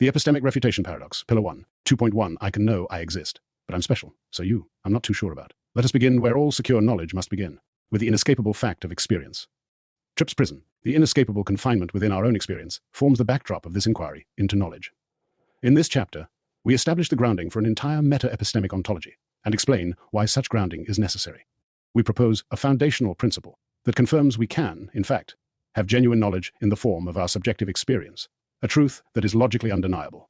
The Epistemic Refutation Paradox, Pillar 1, 2.1, I can know I exist, but I'm special, so I'm not too sure about. Let us begin where all secure knowledge must begin, with the inescapable fact of experience. Tripp's prison, the inescapable confinement within our own experience, forms the backdrop of this inquiry into knowledge. In this chapter, we establish the grounding for an entire meta-epistemic ontology, and explain why such grounding is necessary. We propose a foundational principle that confirms we can, in fact, have genuine knowledge in the form of our subjective experience, a truth that is logically undeniable.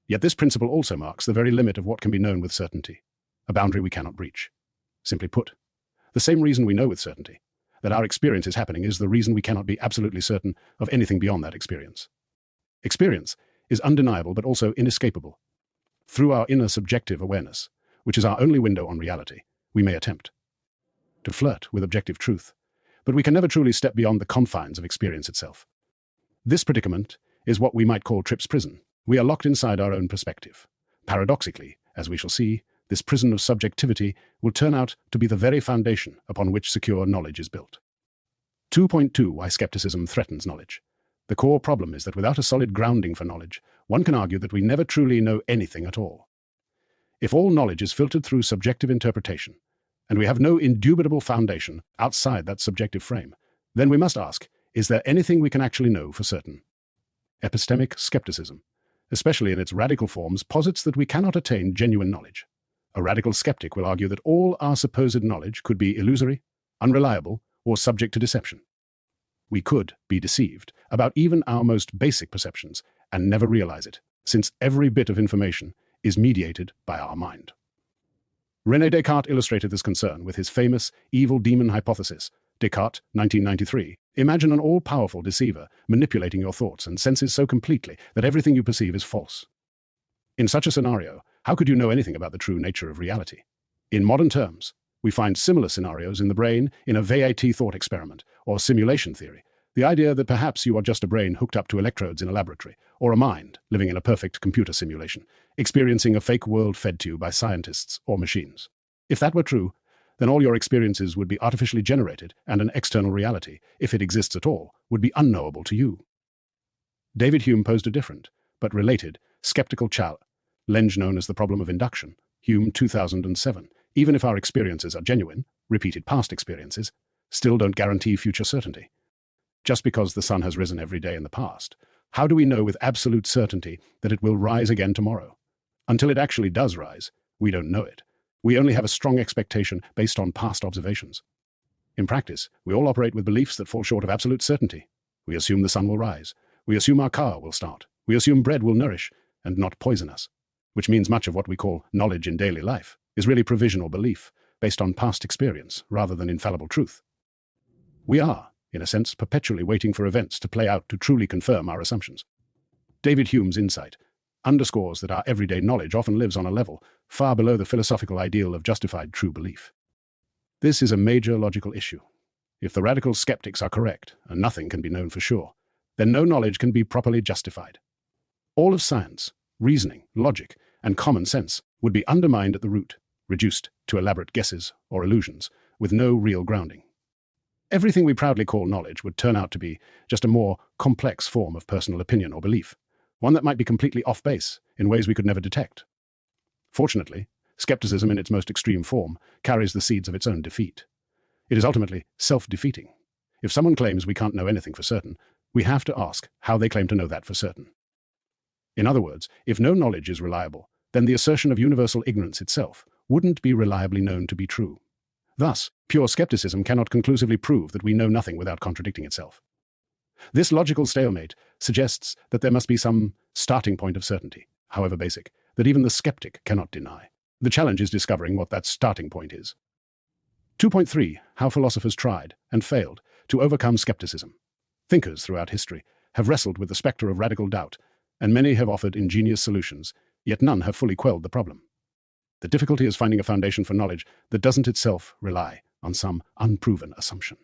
Yet this principle also marks the very limit of what can be known with certainty, a boundary we cannot breach. Simply put, the same reason we know with certainty that our experience is happening is the reason we cannot be absolutely certain of anything beyond that experience. Experience is undeniable but also inescapable. Through our inner subjective awareness, which is our only window on reality, we may attempt to flirt with objective truth, but we can never truly step beyond the confines of experience itself. This predicament is what we might call Tripp's prison. We are locked inside our own perspective. Paradoxically, as we shall see, this prison of subjectivity will turn out to be the very foundation upon which secure knowledge is built. 2.2 Why skepticism threatens knowledge. The core problem is that without a solid grounding for knowledge, one can argue that we never truly know anything at all. If all knowledge is filtered through subjective interpretation, and we have no indubitable foundation outside that subjective frame, then we must ask, is there anything we can actually know for certain? Epistemic skepticism, especially in its radical forms, posits that we cannot attain genuine knowledge. A radical skeptic will argue that all our supposed knowledge could be illusory, unreliable, or subject to deception. We could be deceived about even our most basic perceptions and never realize it, since every bit of information is mediated by our mind. René Descartes illustrated this concern with his famous evil demon hypothesis. Descartes, 1993. Imagine an all-powerful deceiver manipulating your thoughts and senses so completely that everything you perceive is false. In such a scenario, how could you know anything about the true nature of reality? In modern terms, we find similar scenarios in the brain in a VAT thought experiment or simulation theory, the idea that perhaps you are just a brain hooked up to electrodes in a laboratory, or a mind living in a perfect computer simulation, experiencing a fake world fed to you by scientists or machines. If that were true, then all your experiences would be artificially generated, and an external reality, if it exists at all, would be unknowable to you. David Hume posed a different, but related, skeptical challenge known as the problem of induction. Hume, 2007. Even if our experiences are genuine, repeated past experiences, still don't guarantee future certainty. Just because the sun has risen every day in the past, how do we know with absolute certainty that it will rise again tomorrow? Until it actually does rise, we don't know it. We only have a strong expectation based on past observations. In practice, we all operate with beliefs that fall short of absolute certainty. We assume the sun will rise. We assume our car will start. We assume bread will nourish and not poison us, which means much of what we call knowledge in daily life is really provisional belief based on past experience rather than infallible truth. We are, in a sense, perpetually waiting for events to play out to truly confirm our assumptions. David Hume's insight underscores that our everyday knowledge often lives on a level far below the philosophical ideal of justified true belief. This is a major logical issue. If the radical skeptics are correct, and nothing can be known for sure, then no knowledge can be properly justified. All of science, reasoning, logic, and common sense would be undermined at the root, reduced to elaborate guesses or illusions, with no real grounding. Everything we proudly call knowledge would turn out to be just a more complex form of personal opinion or belief, one that might be completely off base in ways we could never detect. Fortunately, skepticism in its most extreme form carries the seeds of its own defeat. It is ultimately self-defeating. If someone claims we can't know anything for certain, we have to ask how they claim to know that for certain. In other words, if no knowledge is reliable, then the assertion of universal ignorance itself wouldn't be reliably known to be true. Thus, pure skepticism cannot conclusively prove that we know nothing without contradicting itself. This logical stalemate suggests that there must be some starting point of certainty, however basic, that even the skeptic cannot deny. The challenge is discovering what that starting point is. 2.3 How philosophers tried and failed to overcome skepticism. Thinkers throughout history have wrestled with the specter of radical doubt, and many have offered ingenious solutions, yet none have fully quelled the problem. The difficulty is finding a foundation for knowledge that doesn't itself rely on some unproven assumption.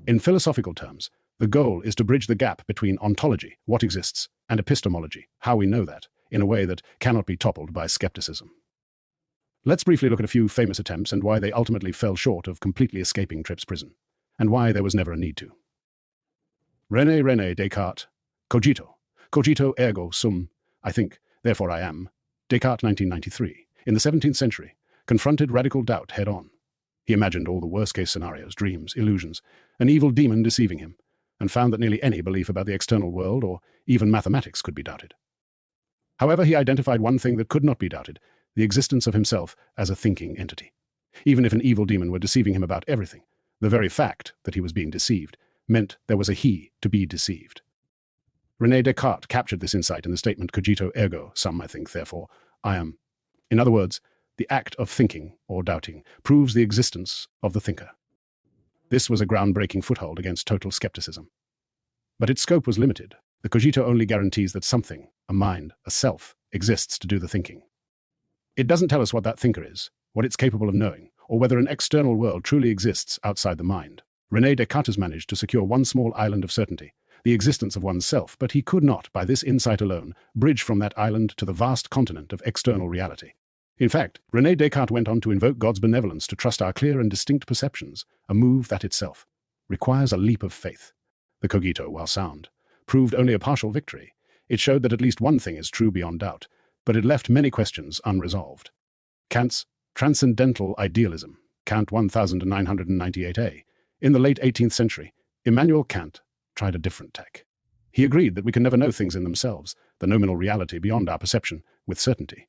In philosophical terms, the goal is to bridge the gap between ontology, what exists, and epistemology, how we know that, in a way that cannot be toppled by skepticism. Let's briefly look at a few famous attempts and why they ultimately fell short of completely escaping Tripp's prison, and why there was never a need to. René Descartes, cogito, Cogito ergo sum, I think, therefore I am. Descartes, 1993, in the 17th century, confronted radical doubt head-on. He imagined all the worst-case scenarios, dreams, illusions, an evil demon deceiving him, and found that nearly any belief about the external world or even mathematics could be doubted. However, he identified one thing that could not be doubted, the existence of himself as a thinking entity. Even if an evil demon were deceiving him about everything, the very fact that he was being deceived meant there was a he to be deceived. René Descartes captured this insight in the statement cogito ergo sum, I think, therefore I am. In other words, the act of thinking or doubting proves the existence of the thinker. This was a groundbreaking foothold against total skepticism. But its scope was limited. The cogito only guarantees that something, a mind, a self, exists to do the thinking. It doesn't tell us what that thinker is, what it's capable of knowing, or whether an external world truly exists outside the mind. René Descartes managed to secure one small island of certainty, the existence of oneself, but he could not, by this insight alone, bridge from that island to the vast continent of external reality. In fact, René Descartes went on to invoke God's benevolence to trust our clear and distinct perceptions, a move that itself requires a leap of faith. The cogito, while sound, proved only a partial victory. It showed that at least one thing is true beyond doubt, but it left many questions unresolved. Kant's transcendental idealism, Kant 1998a. In the late 18th century, Immanuel Kant tried a different tack. He agreed that we can never know things in themselves, the nominal reality beyond our perception, with certainty.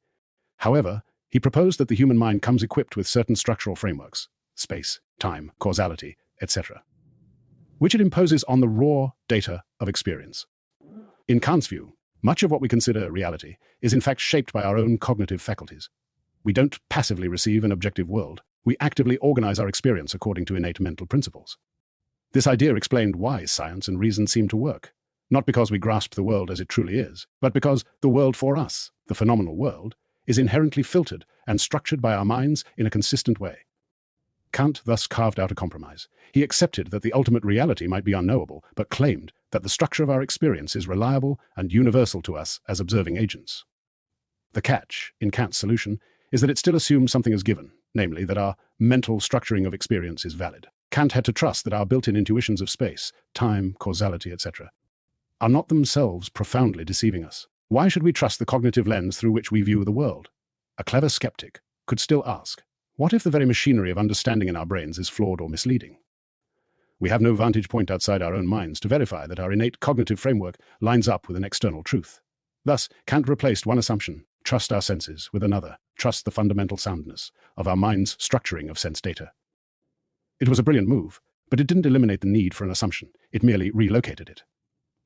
However, he proposed that the human mind comes equipped with certain structural frameworks, space, time, causality, etc., which it imposes on the raw data of experience. In Kant's view, much of what we consider reality is in fact shaped by our own cognitive faculties. We don't passively receive an objective world. We actively organize our experience according to innate mental principles. This idea explained why science and reason seem to work, not because we grasp the world as it truly is, but because the world for us, the phenomenal world, is inherently filtered and structured by our minds in a consistent way. Kant thus carved out a compromise. He accepted that the ultimate reality might be unknowable, but claimed that the structure of our experience is reliable and universal to us as observing agents. The catch in Kant's solution is that it still assumes something is given, namely that our mental structuring of experience is valid. Kant had to trust that our built-in intuitions of space, time, causality, etc., are not themselves profoundly deceiving us. Why should we trust the cognitive lens through which we view the world? A clever skeptic could still ask, what if the very machinery of understanding in our brains is flawed or misleading? We have no vantage point outside our own minds to verify that our innate cognitive framework lines up with an external truth. Thus, Kant replaced one assumption, trust our senses, with another, trust the fundamental soundness of our mind's structuring of sense data. It was a brilliant move, but it didn't eliminate the need for an assumption. It merely relocated it.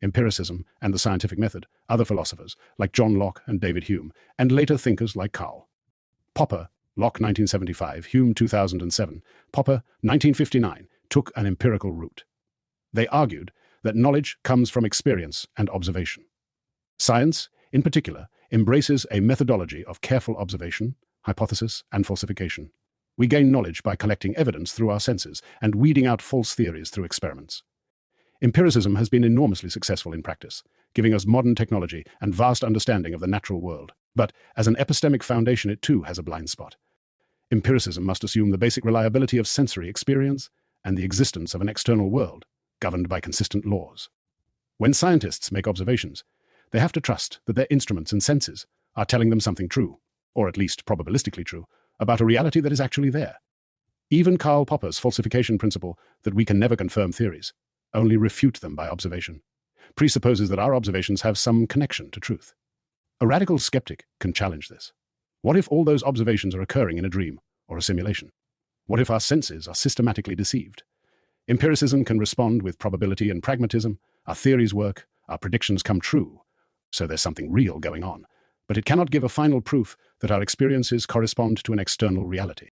Empiricism and the scientific method, other philosophers like John Locke and David Hume, and later thinkers like Karl Popper, Locke 1975, Hume 2007, Popper 1959, took an empirical route. They argued that knowledge comes from experience and observation. Science, in particular, embraces a methodology of careful observation, hypothesis, and falsification. We gain knowledge by collecting evidence through our senses and weeding out false theories through experiments. Empiricism has been enormously successful in practice, giving us modern technology and vast understanding of the natural world. But as an epistemic foundation, it too has a blind spot. Empiricism must assume the basic reliability of sensory experience and the existence of an external world governed by consistent laws. When scientists make observations, they have to trust that their instruments and senses are telling them something true, or at least probabilistically true, about a reality that is actually there. Even Karl Popper's falsification principle that we can never confirm theories, only refute them by observation, presupposes that our observations have some connection to truth. A radical skeptic can challenge this. What if all those observations are occurring in a dream or a simulation? What if our senses are systematically deceived? Empiricism can respond with probability and pragmatism. Our theories work, our predictions come true, so there's something real going on. But it cannot give a final proof that our experiences correspond to an external reality.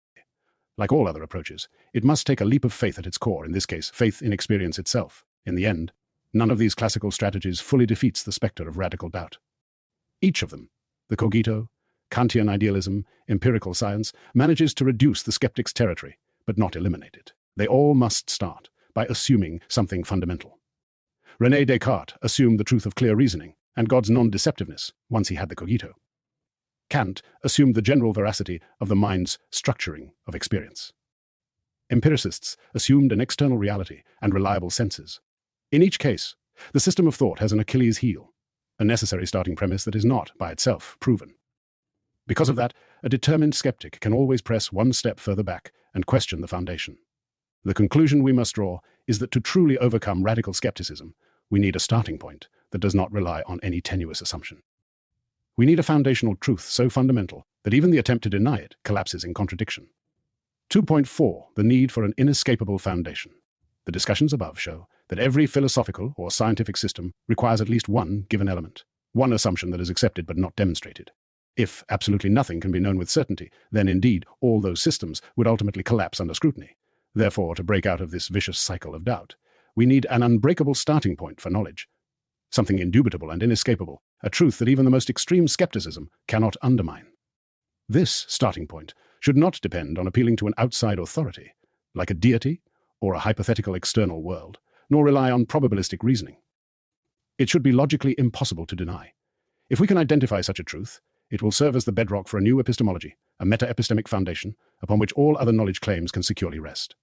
Like all other approaches, it must take a leap of faith at its core, in this case, faith in experience itself. In the end, none of these classical strategies fully defeats the specter of radical doubt. Each of them, the cogito, Kantian idealism, empirical science, manages to reduce the skeptic's territory, but not eliminate it. They all must start by assuming something fundamental. René Descartes assumed the truth of clear reasoning and God's non-deceptiveness once he had the cogito. Kant assumed the general veracity of the mind's structuring of experience. Empiricists assumed an external reality and reliable senses. In each case, the system of thought has an Achilles heel. a necessary starting premise that is not, by itself, proven. Because of that, a determined skeptic can always press one step further back and question the foundation. The conclusion we must draw is that to truly overcome radical skepticism, we need a starting point that does not rely on any tenuous assumption. We need a foundational truth so fundamental that even the attempt to deny it collapses in contradiction. 2.4. The need for an inescapable foundation. The discussions above show that every philosophical or scientific system requires at least one given element, one assumption that is accepted but not demonstrated. If absolutely nothing can be known with certainty, then indeed all those systems would ultimately collapse under scrutiny. Therefore, to break out of this vicious cycle of doubt, we need an unbreakable starting point for knowledge, something indubitable and inescapable, a truth that even the most extreme skepticism cannot undermine. This starting point should not depend on appealing to an outside authority, like a deity or a hypothetical external world, nor rely on probabilistic reasoning. It should be logically impossible to deny. If we can identify such a truth, it will serve as the bedrock for a new epistemology, a meta-epistemic foundation upon which all other knowledge claims can securely rest.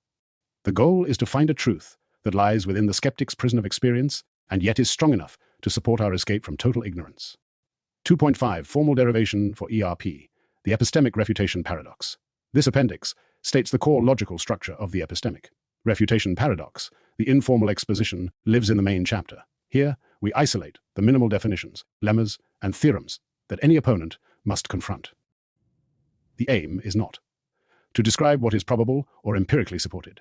The goal is to find a truth that lies within the skeptic's prison of experience and yet is strong enough to support our escape from total ignorance. 2.5. Formal derivation for ERP, the Epistemic Refutation Paradox. This appendix states the core logical structure of the epistemic. Refutation Paradox, the informal exposition, lives in the main chapter. Here, we isolate the minimal definitions, lemmas, and theorems that any opponent must confront. The aim is not to describe what is probable or empirically supported,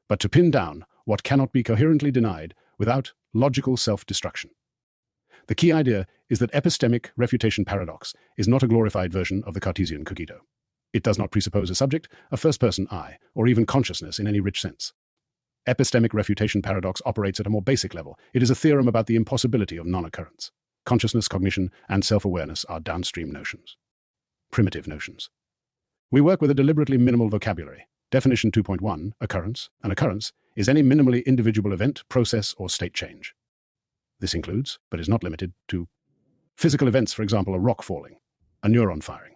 but to pin down what cannot be coherently denied without logical self-destruction. The key idea is that epistemic refutation paradox is not a glorified version of the Cartesian cogito. It does not presuppose a subject, a first-person I, or even consciousness in any rich sense. Epistemic refutation paradox operates at a more basic level. It is a theorem about the impossibility of non-occurrence. Consciousness, cognition, and self-awareness are downstream notions. Primitive notions. We work with a deliberately minimal vocabulary. Definition 2.1, occurrence. An occurrence is any minimally individual event, process, or state change. This includes, but is not limited to, physical events, for example, a rock falling, a neuron firing.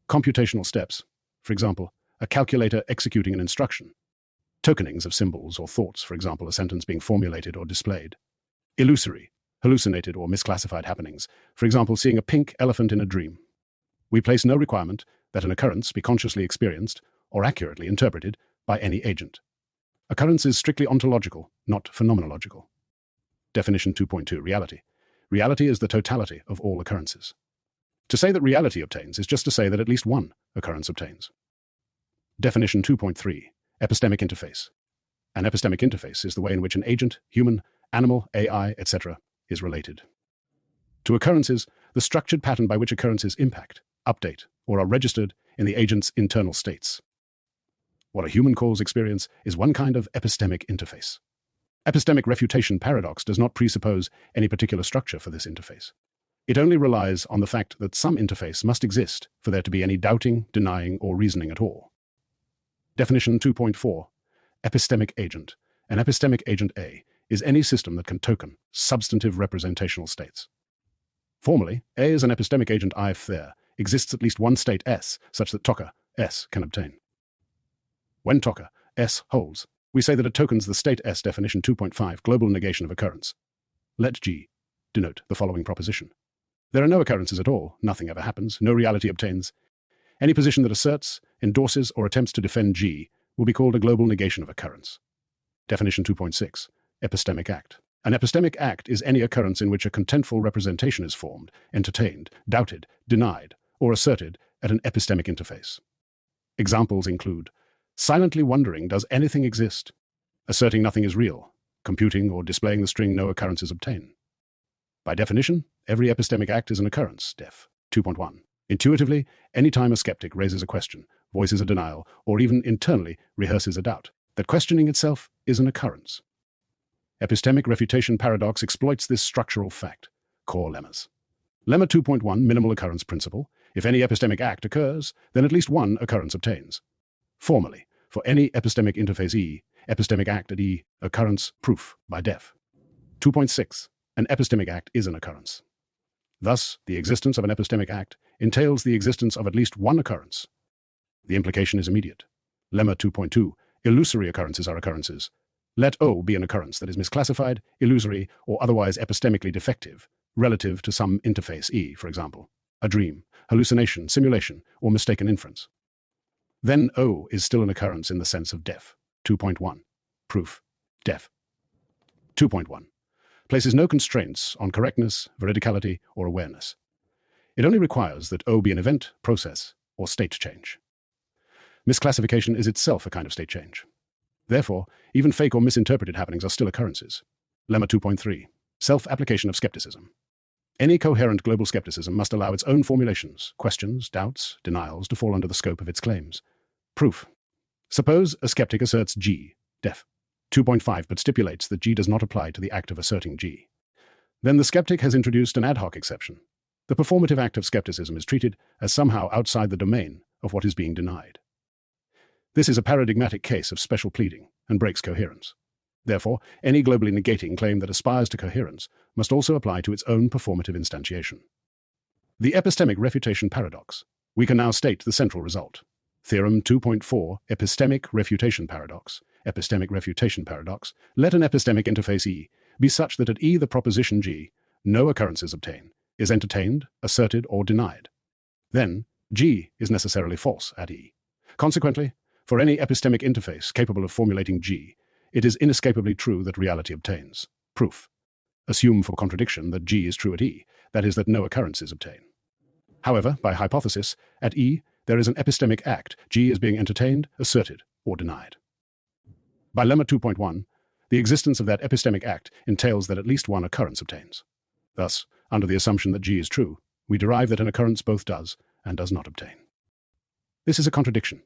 Computational steps, for example, a calculator executing an instruction. Tokenings of symbols or thoughts, for example, a sentence being formulated or displayed. Illusory, hallucinated or misclassified happenings, for example, seeing a pink elephant in a dream. We place no requirement that an occurrence be consciously experienced or accurately interpreted by any agent. Occurrence is strictly ontological, not phenomenological. Definition 2.2, reality. Reality is the totality of all occurrences. To say that reality obtains is just to say that at least one occurrence obtains. Definition 2.3, epistemic interface. An epistemic interface is the way in which an agent, human, animal, AI, etc., is related. To occurrences, the structured pattern by which occurrences impact, update, or are registered in the agent's internal states. What a human calls experience is one kind of epistemic interface. Epistemic refutation paradox does not presuppose any particular structure for this interface. It only relies on the fact that some interface must exist for there to be any doubting, denying, or reasoning at all. Definition 2.4, epistemic agent. An epistemic agent A is any system that can token substantive representational states. Formally, A is an epistemic agent I if there exists at least one state S such that TOCA S can obtain. When TOCA S holds, we say that it tokens the state S. Definition 2.5, global negation of occurrence. Let G denote the following proposition. There are no occurrences at all, nothing ever happens, no reality obtains. Any position that asserts, endorses, or attempts to defend G will be called a global negation of occurrence. Definition 2.6, epistemic act. An epistemic act is any occurrence in which a contentful representation is formed, entertained, doubted, denied, or asserted at an epistemic interface. Examples include silently wondering, does anything exist? Asserting nothing is real, computing or displaying the string no occurrences obtain. By definition, every epistemic act is an occurrence, def. 2.1. Intuitively, any time a skeptic raises a question, voices a denial, or even internally rehearses a doubt, that questioning itself is an occurrence. Epistemic refutation paradox exploits this structural fact. Core lemmas. Lemma 2.1, minimal occurrence principle. If any epistemic act occurs, then at least one occurrence obtains. Formally, for any epistemic interface E, epistemic act at E, occurrence proof by def. 2.6. An epistemic act is an occurrence. Thus, the existence of an epistemic act entails the existence of at least one occurrence. The implication is immediate. Lemma 2.2. Illusory occurrences are occurrences. Let O be an occurrence that is misclassified, illusory, or otherwise epistemically defective, relative to some interface E, for example, a dream, hallucination, simulation, or mistaken inference. Then O is still an occurrence in the sense of def. 2.1. Proof. Def. 2.1. Places no constraints on correctness, veridicality, or awareness. It only requires that O be an event, process, or state change. Misclassification is itself a kind of state change. Therefore, even fake or misinterpreted happenings are still occurrences. Lemma 2.3. Self-application of skepticism. Any coherent global skepticism must allow its own formulations, questions, doubts, denials to fall under the scope of its claims. Proof. Suppose a skeptic asserts G, def. 2.5, but stipulates that G does not apply to the act of asserting G. Then the skeptic has introduced an ad hoc exception. The performative act of skepticism is treated as somehow outside the domain of what is being denied. This is a paradigmatic case of special pleading and breaks coherence. Therefore, any globally negating claim that aspires to coherence must also apply to its own performative instantiation. The epistemic refutation paradox. We can now state the central result. Theorem 2.4, epistemic refutation paradox, epistemic refutation paradox. Let an epistemic interface E be such that at E the proposition G, no occurrences obtain, is entertained, asserted, or denied. Then, G is necessarily false at E. Consequently, for any epistemic interface capable of formulating G, it is inescapably true that reality obtains. Proof. Assume for contradiction that G is true at E, that is, that no occurrences obtain. However, by hypothesis, at E, there is an epistemic act, G is being entertained, asserted, or denied. By lemma 2.1, the existence of that epistemic act entails that at least one occurrence obtains. Thus, under the assumption that G is true, we derive that an occurrence both does and does not obtain. This is a contradiction.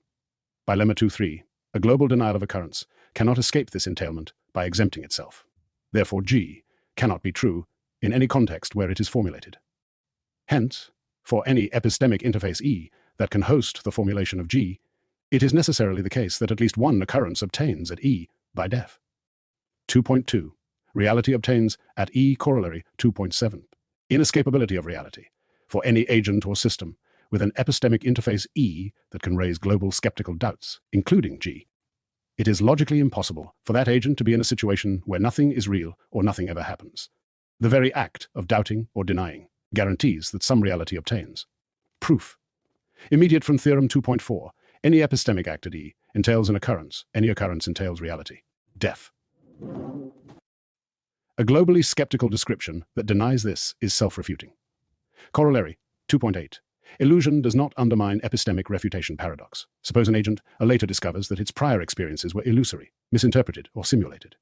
By lemma 2.3, a global denial of occurrence cannot escape this entailment by exempting itself. Therefore, G cannot be true in any context where it is formulated. Hence, for any epistemic interface E that can host the formulation of G, it is necessarily the case that at least one occurrence obtains at E by def. 2.2. Reality obtains at E corollary 2.7. Inescapability of reality for any agent or system with an epistemic interface E that can raise global skeptical doubts, including G. It is logically impossible for that agent to be in a situation where nothing is real or nothing ever happens. The very act of doubting or denying guarantees that some reality obtains. Proof. Immediate from Theorem 2.4, any epistemic act at E entails an occurrence. Any occurrence entails reality. Def. A globally skeptical description that denies this is self-refuting. Corollary 2.8. Illusion does not undermine epistemic refutation paradox. Suppose an agent later discovers that its prior experiences were illusory, misinterpreted, or simulated.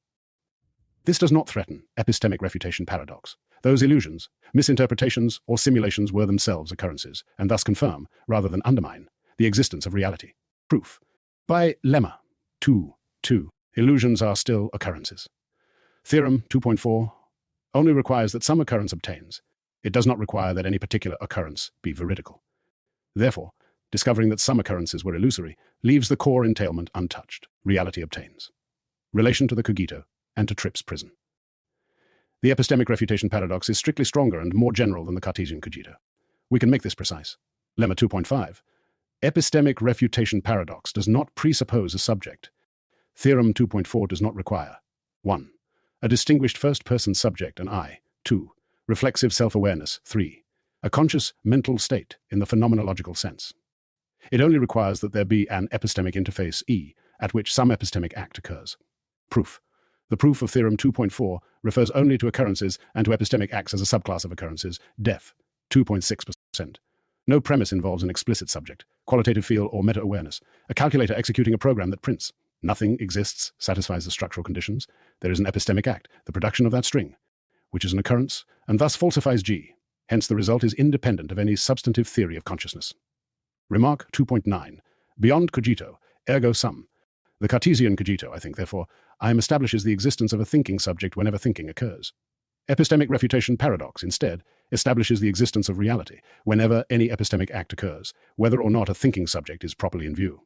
This does not threaten epistemic refutation paradox. Those illusions, misinterpretations, or simulations were themselves occurrences, and thus confirm, rather than undermine, the existence of reality. Proof. By lemma 2.2, illusions are still occurrences. Theorem 2.4 only requires that some occurrence obtains. It does not require that any particular occurrence be veridical. Therefore, discovering that some occurrences were illusory leaves the core entailment untouched. Reality obtains. Relation to the cogito and to Tripp's prison. The epistemic refutation paradox is strictly stronger and more general than the Cartesian cogito. We can make this precise. Lemma 2.5. Epistemic refutation paradox does not presuppose a subject. Theorem 2.4 does not require 1. A distinguished first-person subject and I. 2. Reflexive self-awareness. 3. A conscious mental state in the phenomenological sense. It only requires that there be an epistemic interface E at which some epistemic act occurs. Proof. The proof of Theorem 2.4 refers only to occurrences and to epistemic acts as a subclass of occurrences, def. 2.6%. No premise involves an explicit subject, qualitative feel, or meta-awareness. A calculator executing a program that prints. Nothing exists, satisfies the structural conditions. There is an epistemic act, the production of that string, which is an occurrence, and thus falsifies G. Hence the result is independent of any substantive theory of consciousness. Remark 2.9. Beyond cogito, ergo sum. The Cartesian cogito, I think, therefore, establishes the existence of a thinking subject whenever thinking occurs. Epistemic refutation paradox, instead, establishes the existence of reality whenever any epistemic act occurs, whether or not a thinking subject is properly in view.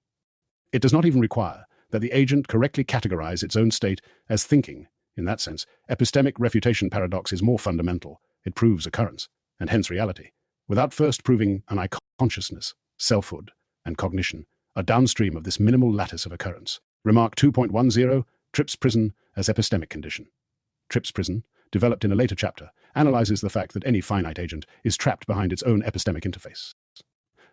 It does not even require that the agent correctly categorize its own state as thinking. In that sense, epistemic refutation paradox is more fundamental. It proves occurrence, and hence reality, without first proving an I-consciousness, selfhood, and cognition are downstream of this minimal lattice of occurrence. Remark 2.10, Tripp's prison as epistemic condition. Tripp's prison, developed in a later chapter, analyzes the fact that any finite agent is trapped behind its own epistemic interface.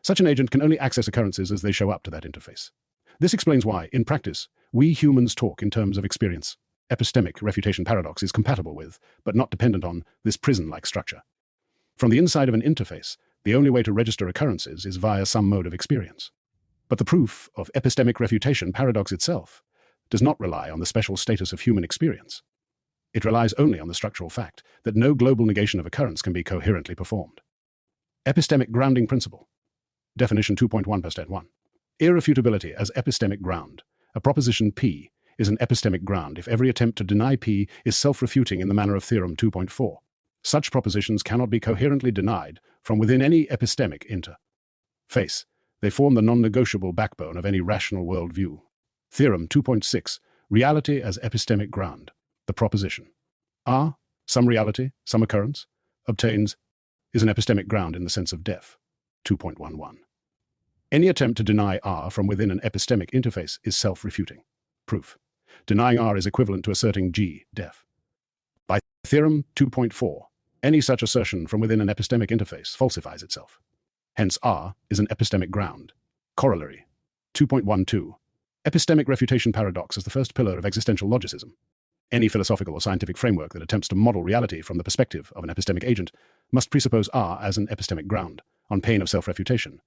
Such an agent can only access occurrences as they show up to that interface. This explains why, in practice, we humans talk in terms of experience. Epistemic refutation paradox is compatible with, but not dependent on, this prison-like structure. From the inside of an interface, the only way to register occurrences is via some mode of experience. But the proof of epistemic refutation paradox itself does not rely on the special status of human experience. It relies only on the structural fact that no global negation of occurrence can be coherently performed. Epistemic grounding principle. Definition 2.1%1. Irrefutability as epistemic ground. A proposition P is an epistemic ground if every attempt to deny P is self-refuting in the manner of theorem 2.4. Such propositions cannot be coherently denied from within any epistemic interface. They form the non-negotiable backbone of any rational worldview. Theorem 2.6. Reality as epistemic ground. The proposition R, some reality, some occurrence, obtains, is an epistemic ground in the sense of def. 2.11. Any attempt to deny R from within an epistemic interface is self-refuting. Proof. Denying R is equivalent to asserting G, def. By theorem 2.4, any such assertion from within an epistemic interface falsifies itself. Hence R is an epistemic ground. Corollary. 2.12. Epistemic refutation paradox is the first pillar of existential logicism. Any philosophical or scientific framework that attempts to model reality from the perspective of an epistemic agent must presuppose R as an epistemic ground, on pain of self-refutation.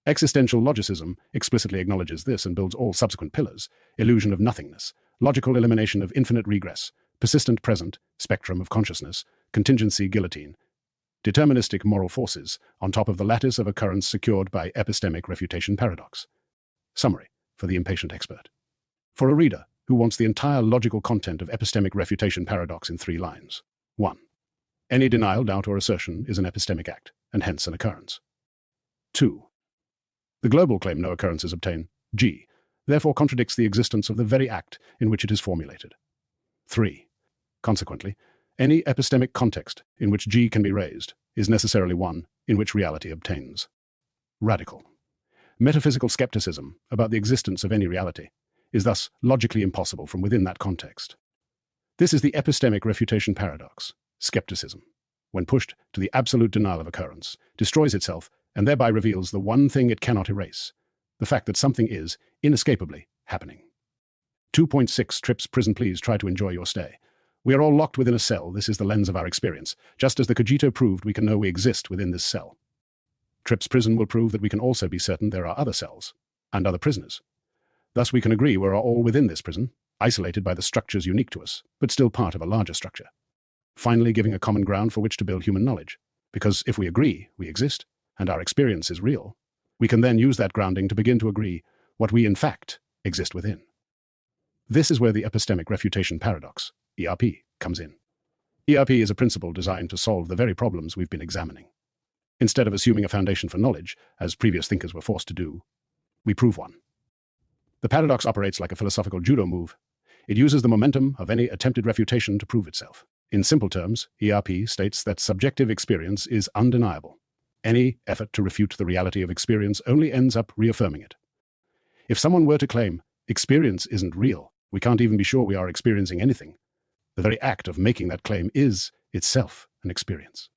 Existential logicism explicitly acknowledges this and builds all subsequent pillars: illusion of nothingness, logical elimination of infinite regress, persistent present, spectrum of consciousness, contingency guillotine, deterministic moral forces, on top of the lattice of occurrence secured by epistemic refutation paradox. Summary for the impatient expert. For a reader who wants the entire logical content of epistemic refutation paradox in 3 lines. 1. Any denial, doubt, or assertion is an epistemic act, and hence an occurrence. 2. The global claim no occurrences obtain, G, therefore contradicts the existence of the very act in which it is formulated. 3. Consequently, any epistemic context in which G can be raised is necessarily one in which reality obtains. Radical. Metaphysical skepticism about the existence of any reality is thus logically impossible from within that context. This is the epistemic refutation paradox. Skepticism, when pushed to the absolute denial of occurrence, destroys itself and thereby reveals the one thing it cannot erase, the fact that something is inescapably happening. 2.6 Trips prison. Please try to enjoy your stay. We are all locked within a cell. This is the lens of our experience. Just as the cogito proved, we can know we exist within this cell. Trips prison will prove that we can also be certain there are other cells and other prisoners. Thus we can agree we are all within this prison, isolated by the structures unique to us, but still part of a larger structure. Finally giving a common ground for which to build human knowledge. Because if we agree we exist, and our experience is real, we can then use that grounding to begin to agree what we in fact exist within. This is where the epistemic refutation paradox, ERP, comes in. ERP is a principle designed to solve the very problems we've been examining. Instead of assuming a foundation for knowledge, as previous thinkers were forced to do, we prove one. The paradox operates like a philosophical judo move. It uses the momentum of any attempted refutation to prove itself. In simple terms, ERP states that subjective experience is undeniable. Any effort to refute the reality of experience only ends up reaffirming it. If someone were to claim, experience isn't real, we can't even be sure we are experiencing anything, the very act of making that claim is itself an experience.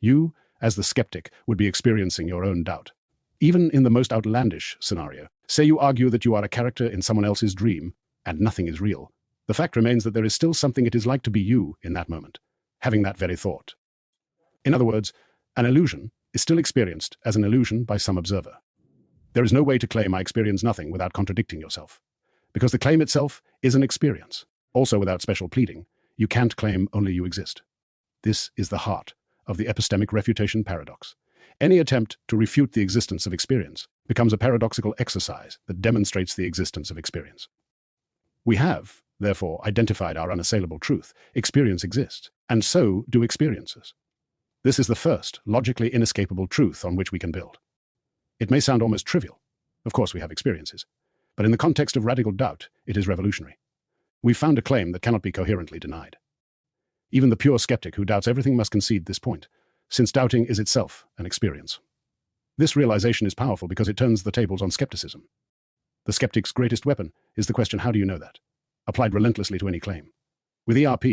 You, as the skeptic, would be experiencing your own doubt. Even in the most outlandish scenario, say you argue that you are a character in someone else's dream and nothing is real, the fact remains that there is still something it is like to be you in that moment, having that very thought. In other words, an illusion is still experienced as an illusion by some observer. There is no way to claim I experience nothing without contradicting yourself, because the claim itself is an experience. Also, without special pleading, you can't claim only you exist. This is the heart of the epistemic refutation paradox. Any attempt to refute the existence of experience becomes a paradoxical exercise that demonstrates the existence of experience. We have, therefore, identified our unassailable truth. Experience exists, and so do experiences. This is the first, logically inescapable truth on which we can build. It may sound almost trivial. Of course we have experiences. But in the context of radical doubt, it is revolutionary. We've found a claim that cannot be coherently denied. Even the pure skeptic who doubts everything must concede this point, since doubting is itself an experience. This realization is powerful because it turns the tables on skepticism. The skeptic's greatest weapon is the question, how do you know that? Applied relentlessly to any claim. With ERP,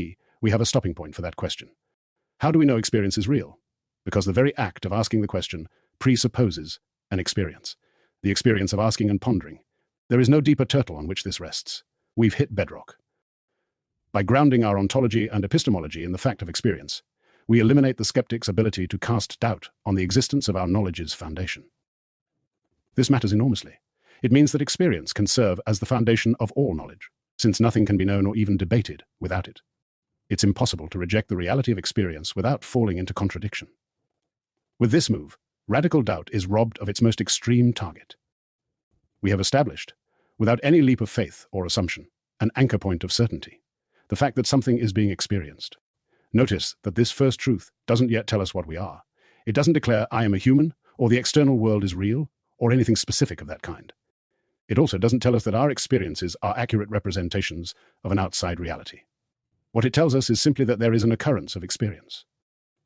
we have a stopping point for that question. How do we know experience is real? Because the very act of asking the question presupposes an experience, the experience of asking and pondering. There is no deeper turtle on which this rests. We've hit bedrock. By grounding our ontology and epistemology in the fact of experience, we eliminate the skeptic's ability to cast doubt on the existence of our knowledge's foundation. This matters enormously. It means that experience can serve as the foundation of all knowledge, since nothing can be known or even debated without it. It's impossible to reject the reality of experience without falling into contradiction. With this move, radical doubt is robbed of its most extreme target. We have established, without any leap of faith or assumption, an anchor point of certainty, the fact that something is being experienced. Notice that this first truth doesn't yet tell us what we are. It doesn't declare I am a human, or the external world is real, or anything specific of that kind. It also doesn't tell us that our experiences are accurate representations of an outside reality. What it tells us is simply that there is an occurrence of experience.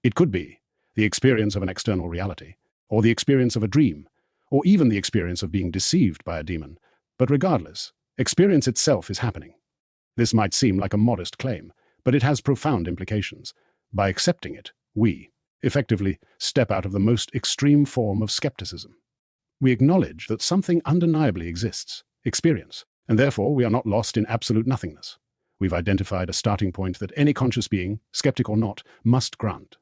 It could be the experience of an external reality, or the experience of a dream, or even the experience of being deceived by a demon. But regardless, experience itself is happening. This might seem like a modest claim, but it has profound implications. By accepting it, we, effectively, step out of the most extreme form of skepticism. We acknowledge that something undeniably exists, experience, and therefore we are not lost in absolute nothingness. We've identified a starting point that any conscious being, skeptic or not, must grant.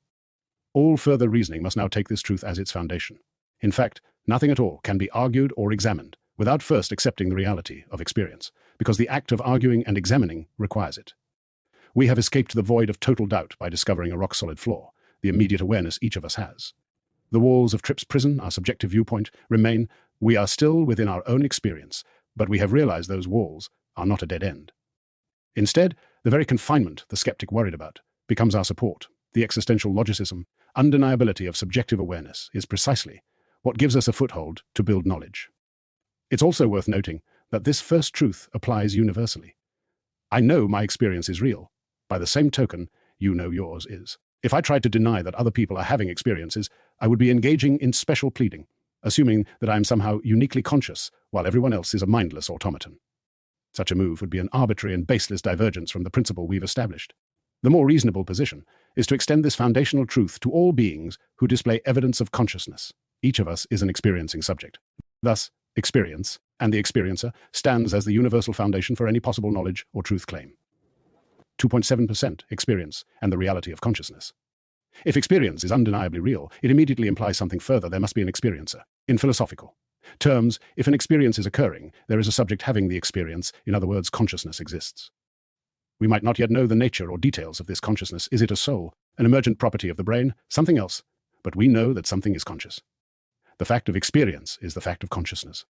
All further reasoning must now take this truth as its foundation. In fact, nothing at all can be argued or examined without first accepting the reality of experience, because the act of arguing and examining requires it. We have escaped the void of total doubt by discovering a rock-solid flaw, the immediate awareness each of us has. The walls of Tripp's prison, our subjective viewpoint, remain. We are still within our own experience, but we have realized those walls are not a dead end. Instead, the very confinement the skeptic worried about becomes our support. The existential logicism, undeniability of subjective awareness, is precisely what gives us a foothold to build knowledge. It's also worth noting that this first truth applies universally. I know my experience is real. By the same token, you know yours is. If I tried to deny that other people are having experiences, I would be engaging in special pleading, assuming that I am somehow uniquely conscious while everyone else is a mindless automaton. Such a move would be an arbitrary and baseless divergence from the principle we've established. The more reasonable position is to extend this foundational truth to all beings who display evidence of consciousness. Each of us is an experiencing subject. Thus, experience, and the experiencer, stands as the universal foundation for any possible knowledge or truth claim. 2.7% experience and the reality of consciousness. If experience is undeniably real, it immediately implies something further. There must be an experiencer. In philosophical terms, if an experience is occurring, there is a subject having the experience. In other words, consciousness exists. We might not yet know the nature or details of this consciousness. Is it a soul, an emergent property of the brain, something else? But we know that something is conscious. The fact of experience is the fact of consciousness.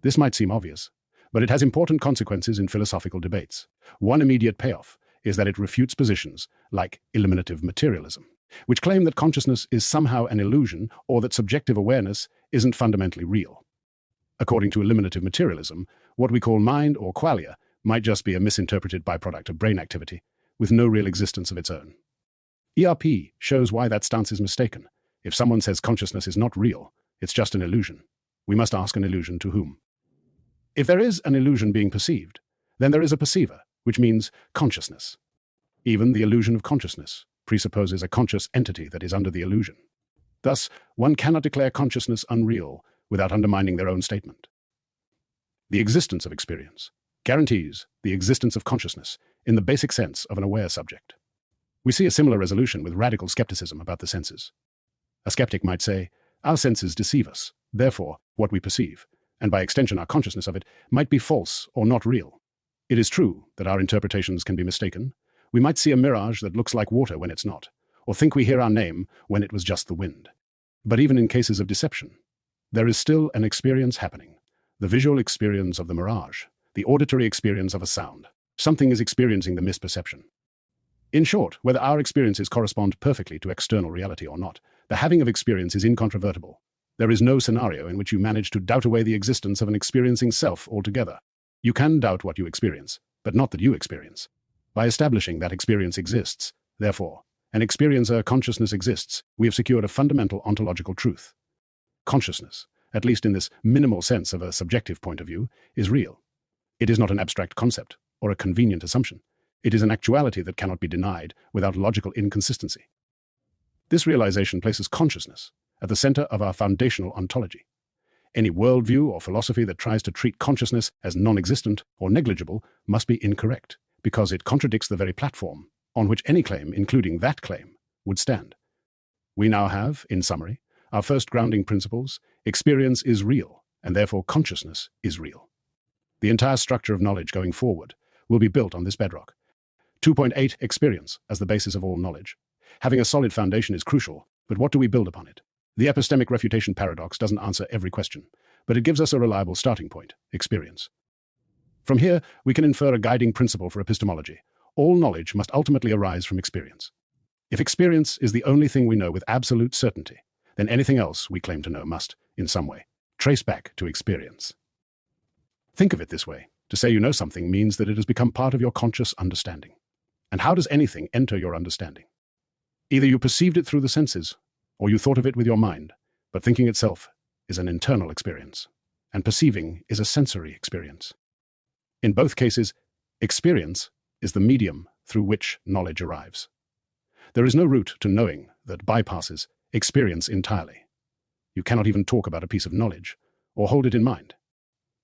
This might seem obvious, but it has important consequences in philosophical debates. One immediate payoff is that it refutes positions like eliminative materialism, which claim that consciousness is somehow an illusion or that subjective awareness isn't fundamentally real. According to eliminative materialism, what we call mind or qualia might just be a misinterpreted byproduct of brain activity with no real existence of its own. ERP shows why that stance is mistaken. If someone says consciousness is not real, it's just an illusion, we must ask an illusion to whom? If there is an illusion being perceived, then there is a perceiver, which means consciousness. Even the illusion of consciousness presupposes a conscious entity that is under the illusion. Thus, one cannot declare consciousness unreal without undermining their own statement. The existence of experience guarantees the existence of consciousness in the basic sense of an aware subject. We see a similar resolution with radical skepticism about the senses. A skeptic might say, our senses deceive us, therefore, what we perceive, and by extension our consciousness of it, might be false or not real. It is true that our interpretations can be mistaken. We might see a mirage that looks like water when it's not, or think we hear our name when it was just the wind. But even in cases of deception, there is still an experience happening, the visual experience of the mirage, the auditory experience of a sound. Something is experiencing the misperception. In short, whether our experiences correspond perfectly to external reality or not, the having of experience is incontrovertible. There is no scenario in which you manage to doubt away the existence of an experiencing self altogether. You can doubt what you experience, but not that you experience. By establishing that experience exists, therefore, an experiencer consciousness exists, we have secured a fundamental ontological truth. Consciousness, at least in this minimal sense of a subjective point of view, is real. It is not an abstract concept or a convenient assumption. It is an actuality that cannot be denied without logical inconsistency. This realization places consciousness at the center of our foundational ontology. Any worldview or philosophy that tries to treat consciousness as non-existent or negligible must be incorrect, because it contradicts the very platform on which any claim, including that claim, would stand. We now have, in summary, our first grounding principles: experience is real, and therefore consciousness is real. The entire structure of knowledge going forward will be built on this bedrock. 2.8 Experience as the basis of all knowledge. Having a solid foundation is crucial, but what do we build upon it? The Epistemic Refutation Paradox doesn't answer every question, but it gives us a reliable starting point: experience. From here, we can infer a guiding principle for epistemology. All knowledge must ultimately arise from experience. If experience is the only thing we know with absolute certainty, then anything else we claim to know must, in some way, trace back to experience. Think of it this way: to say you know something means that it has become part of your conscious understanding. And how does anything enter your understanding? Either you perceived it through the senses, or you thought of it with your mind, but thinking itself is an internal experience, and perceiving is a sensory experience. In both cases, experience is the medium through which knowledge arrives. There is no route to knowing that bypasses experience entirely. You cannot even talk about a piece of knowledge, or hold it in mind,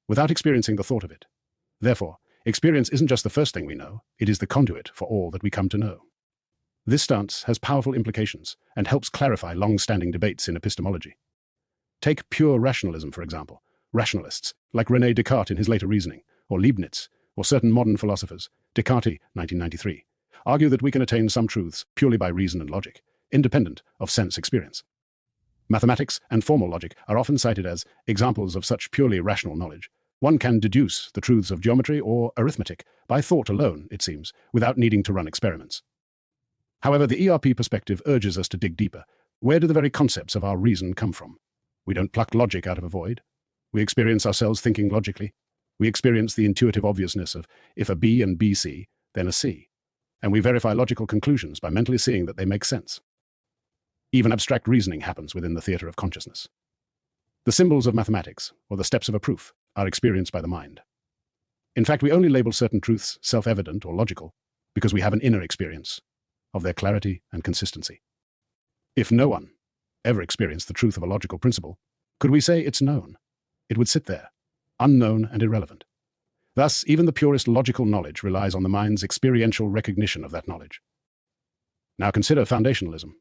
without experiencing the thought of it. Therefore, experience isn't just the first thing we know, it is the conduit for all that we come to know. This stance has powerful implications and helps clarify long-standing debates in epistemology. Take pure rationalism, for example. Rationalists, like René Descartes in his later reasoning, or Leibniz, or certain modern philosophers, Descartes, 1993, argue that we can attain some truths purely by reason and logic, independent of sense experience. Mathematics and formal logic are often cited as examples of such purely rational knowledge. One can deduce the truths of geometry or arithmetic by thought alone, it seems, without needing to run experiments. However, the ERP perspective urges us to dig deeper. Where do the very concepts of our reason come from? We don't pluck logic out of a void. We experience ourselves thinking logically. We experience the intuitive obviousness of if a B and B C, then a C. And we verify logical conclusions by mentally seeing that they make sense. Even abstract reasoning happens within the theater of consciousness. The symbols of mathematics, or the steps of a proof, are experienced by the mind. In fact, we only label certain truths self-evident or logical because we have an inner experience of their clarity and consistency. If no one ever experienced the truth of a logical principle, could we say it's known? It would sit there, unknown and irrelevant. Thus, even the purest logical knowledge relies on the mind's experiential recognition of that knowledge. Now consider foundationalism.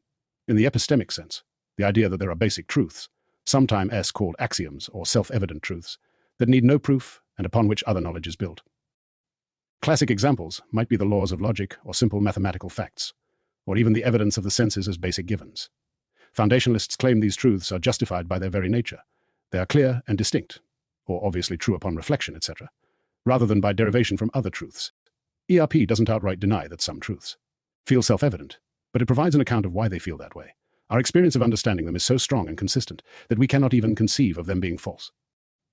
In the epistemic sense, the idea that there are basic truths, sometimes called axioms or self-evident truths, that need no proof and upon which other knowledge is built. Classic examples might be the laws of logic or simple mathematical facts, or even the evidence of the senses as basic givens. Foundationalists claim these truths are justified by their very nature. They are clear and distinct, or obviously true upon reflection, etc., rather than by derivation from other truths. ERP doesn't outright deny that some truths feel self-evident, but it provides an account of why they feel that way. Our experience of understanding them is so strong and consistent that we cannot even conceive of them being false.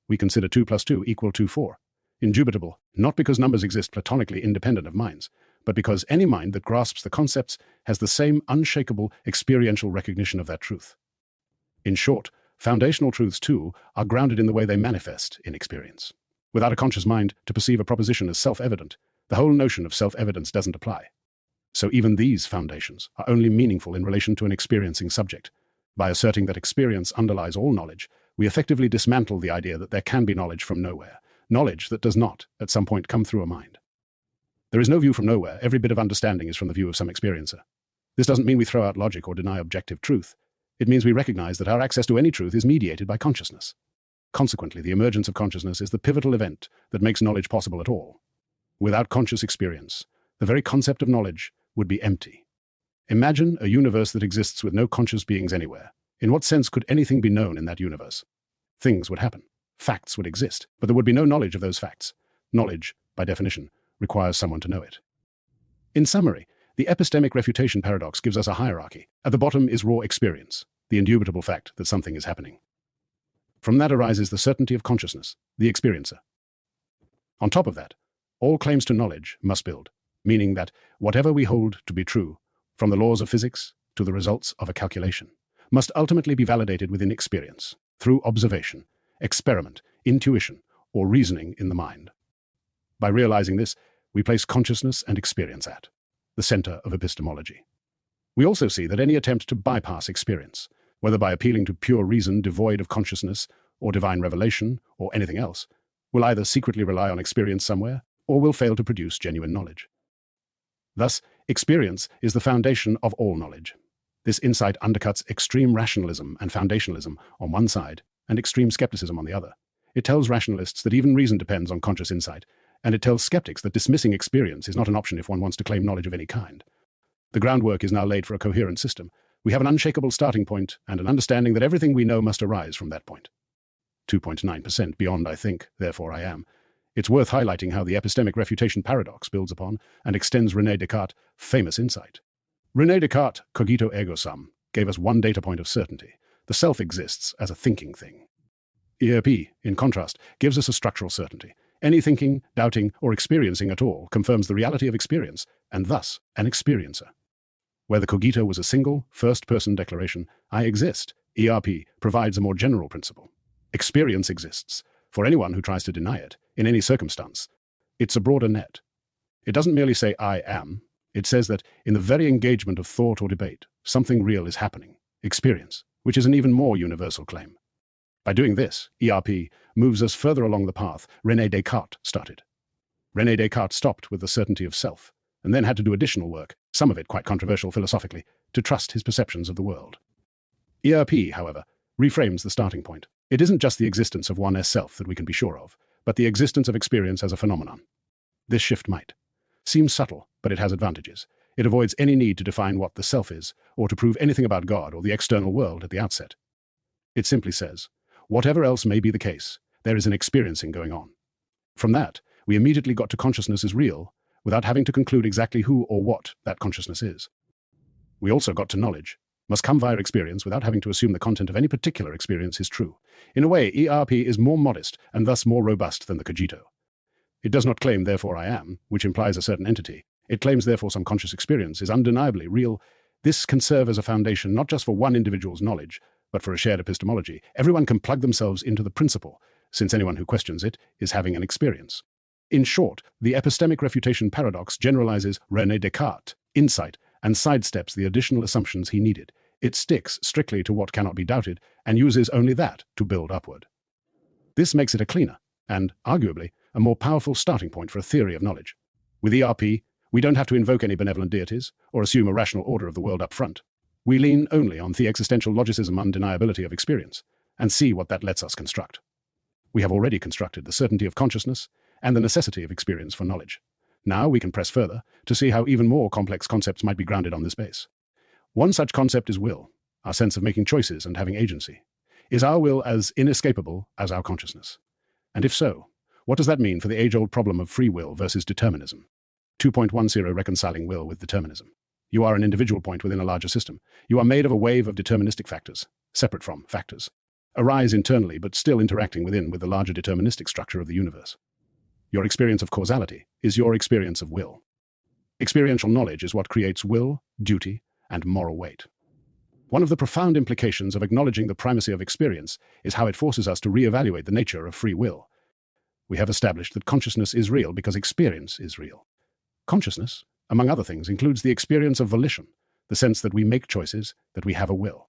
We consider 2 + 2 = 4, indubitable, not because numbers exist platonically independent of minds, but because any mind that grasps the concepts has the same unshakable experiential recognition of that truth. In short, foundational truths, too, are grounded in the way they manifest in experience. Without a conscious mind to perceive a proposition as self-evident, the whole notion of self-evidence doesn't apply. So even these foundations are only meaningful in relation to an experiencing subject. By asserting that experience underlies all knowledge, we effectively dismantle the idea that there can be knowledge from nowhere, knowledge that does not, at some point, come through a mind. There is no view from nowhere. Every bit of understanding is from the view of some experiencer. This doesn't mean we throw out logic or deny objective truth. It means we recognize that our access to any truth is mediated by consciousness. Consequently, the emergence of consciousness is the pivotal event that makes knowledge possible at all. Without conscious experience, the very concept of knowledge would be empty. Imagine a universe that exists with no conscious beings anywhere. In what sense could anything be known in that universe? Things would happen. Facts would exist, but there would be no knowledge of those facts. Knowledge, by definition, requires someone to know it. In summary, the Epistemic Refutation Paradox gives us a hierarchy. At the bottom is raw experience, the indubitable fact that something is happening. From that arises the certainty of consciousness, the experiencer. On top of that, all claims to knowledge must build, meaning that whatever we hold to be true, from the laws of physics to the results of a calculation, must ultimately be validated within experience, through observation, experiment, intuition, or reasoning in the mind. By realizing this, we place consciousness and experience at the center of epistemology. We also see that any attempt to bypass experience, whether by appealing to pure reason devoid of consciousness or divine revelation or anything else, will either secretly rely on experience somewhere or will fail to produce genuine knowledge. Thus, experience is the foundation of all knowledge. This insight undercuts extreme rationalism and foundationalism on one side and extreme skepticism on the other. It tells rationalists that even reason depends on conscious insight, and it tells skeptics that dismissing experience is not an option if one wants to claim knowledge of any kind. The groundwork is now laid for a coherent system. We have an unshakable starting point and an understanding that everything we know must arise from that point. 2.9% beyond I think, therefore I am. It's worth highlighting how the Epistemic Refutation Paradox builds upon and extends René Descartes' famous insight. René Descartes' cogito ergo sum gave us one data point of certainty. The self exists as a thinking thing. ERP, in contrast, gives us a structural certainty. Any thinking, doubting, or experiencing at all confirms the reality of experience, and thus an experiencer. Where the cogito was a single, first-person declaration, I exist, ERP provides a more general principle. Experience exists, for anyone who tries to deny it, in any circumstance. It's a broader net. It doesn't merely say I am, it says that in the very engagement of thought or debate, something real is happening, experience, which is an even more universal claim. By doing this, ERP moves us further along the path René Descartes started. René Descartes stopped with the certainty of self, and then had to do additional work, some of it quite controversial philosophically, to trust his perceptions of the world. ERP, however, reframes the starting point. It isn't just the existence of one as self that we can be sure of, but the existence of experience as a phenomenon. This shift might seem subtle, but it has advantages. It avoids any need to define what the self is, or to prove anything about God or the external world at the outset. It simply says, whatever else may be the case, there is an experiencing going on. From that, we immediately got to consciousness as real, without having to conclude exactly who or what that consciousness is. We also got to knowledge, must come via experience without having to assume the content of any particular experience is true. In a way, ERP is more modest and thus more robust than the cogito. It does not claim, therefore I am, which implies a certain entity. It claims, therefore, some conscious experience is undeniably real. This can serve as a foundation not just for one individual's knowledge, but for a shared epistemology. Everyone can plug themselves into the principle, since anyone who questions it is having an experience. In short, the Epistemic Refutation Paradox generalizes René Descartes' insight and sidesteps the additional assumptions he needed. It sticks strictly to what cannot be doubted and uses only that to build upward. This makes it a cleaner and, arguably, a more powerful starting point for a theory of knowledge. With ERP, we don't have to invoke any benevolent deities or assume a rational order of the world up front. We lean only on the existential logicism undeniability of experience and see what that lets us construct. We have already constructed the certainty of consciousness and the necessity of experience for knowledge. Now we can press further to see how even more complex concepts might be grounded on this base. One such concept is will, our sense of making choices and having agency. Is our will as inescapable as our consciousness? And if so, what does that mean for the age-old problem of free will versus determinism? 2.10 Reconciling will with determinism. You are an individual point within a larger system. You are made of a wave of deterministic factors, separate from factors, arise internally but still interacting with the larger deterministic structure of the universe. Your experience of causality is your experience of will. Experiential knowledge is what creates will, duty, and moral weight. One of the profound implications of acknowledging the primacy of experience is how it forces us to reevaluate the nature of free will. We have established that consciousness is real because experience is real. Consciousness, among other things, includes the experience of volition, the sense that we make choices, that we have a will.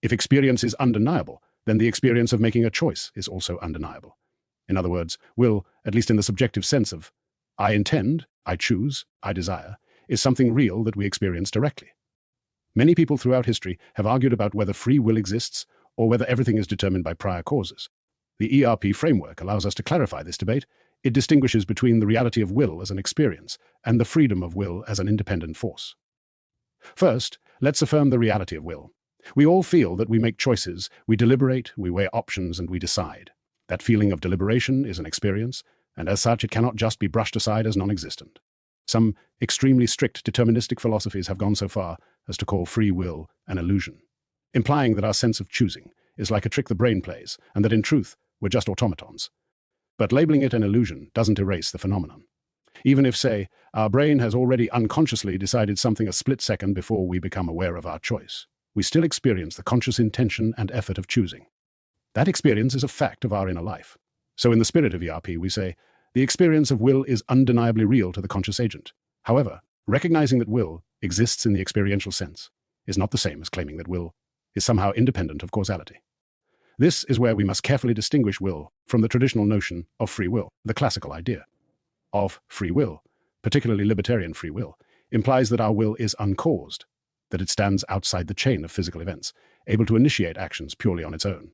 If experience is undeniable, then the experience of making a choice is also undeniable. In other words, will, at least in the subjective sense of I intend, I choose, I desire, is something real that we experience directly. Many people throughout history have argued about whether free will exists or whether everything is determined by prior causes. The ERP framework allows us to clarify this debate. It distinguishes between the reality of will as an experience and the freedom of will as an independent force. First, let's affirm the reality of will. We all feel that we make choices, we deliberate, we weigh options, and we decide. That feeling of deliberation is an experience, and as such it cannot just be brushed aside as non-existent. Some extremely strict deterministic philosophies have gone so far as to call free will an illusion, implying that our sense of choosing is like a trick the brain plays, and that in truth we're just automatons. But labeling it an illusion doesn't erase the phenomenon. Even if, say, our brain has already unconsciously decided something a split second before we become aware of our choice, we still experience the conscious intention and effort of choosing. That experience is a fact of our inner life. So in the spirit of ERP, we say, the experience of will is undeniably real to the conscious agent. However, Recognizing that will exists in the experiential sense is not the same as claiming that will is somehow independent of causality. This is where we must carefully distinguish will from the traditional notion of free will. The classical idea of free will, particularly libertarian free will, implies that our will is uncaused, that it stands outside the chain of physical events, able to initiate actions purely on its own.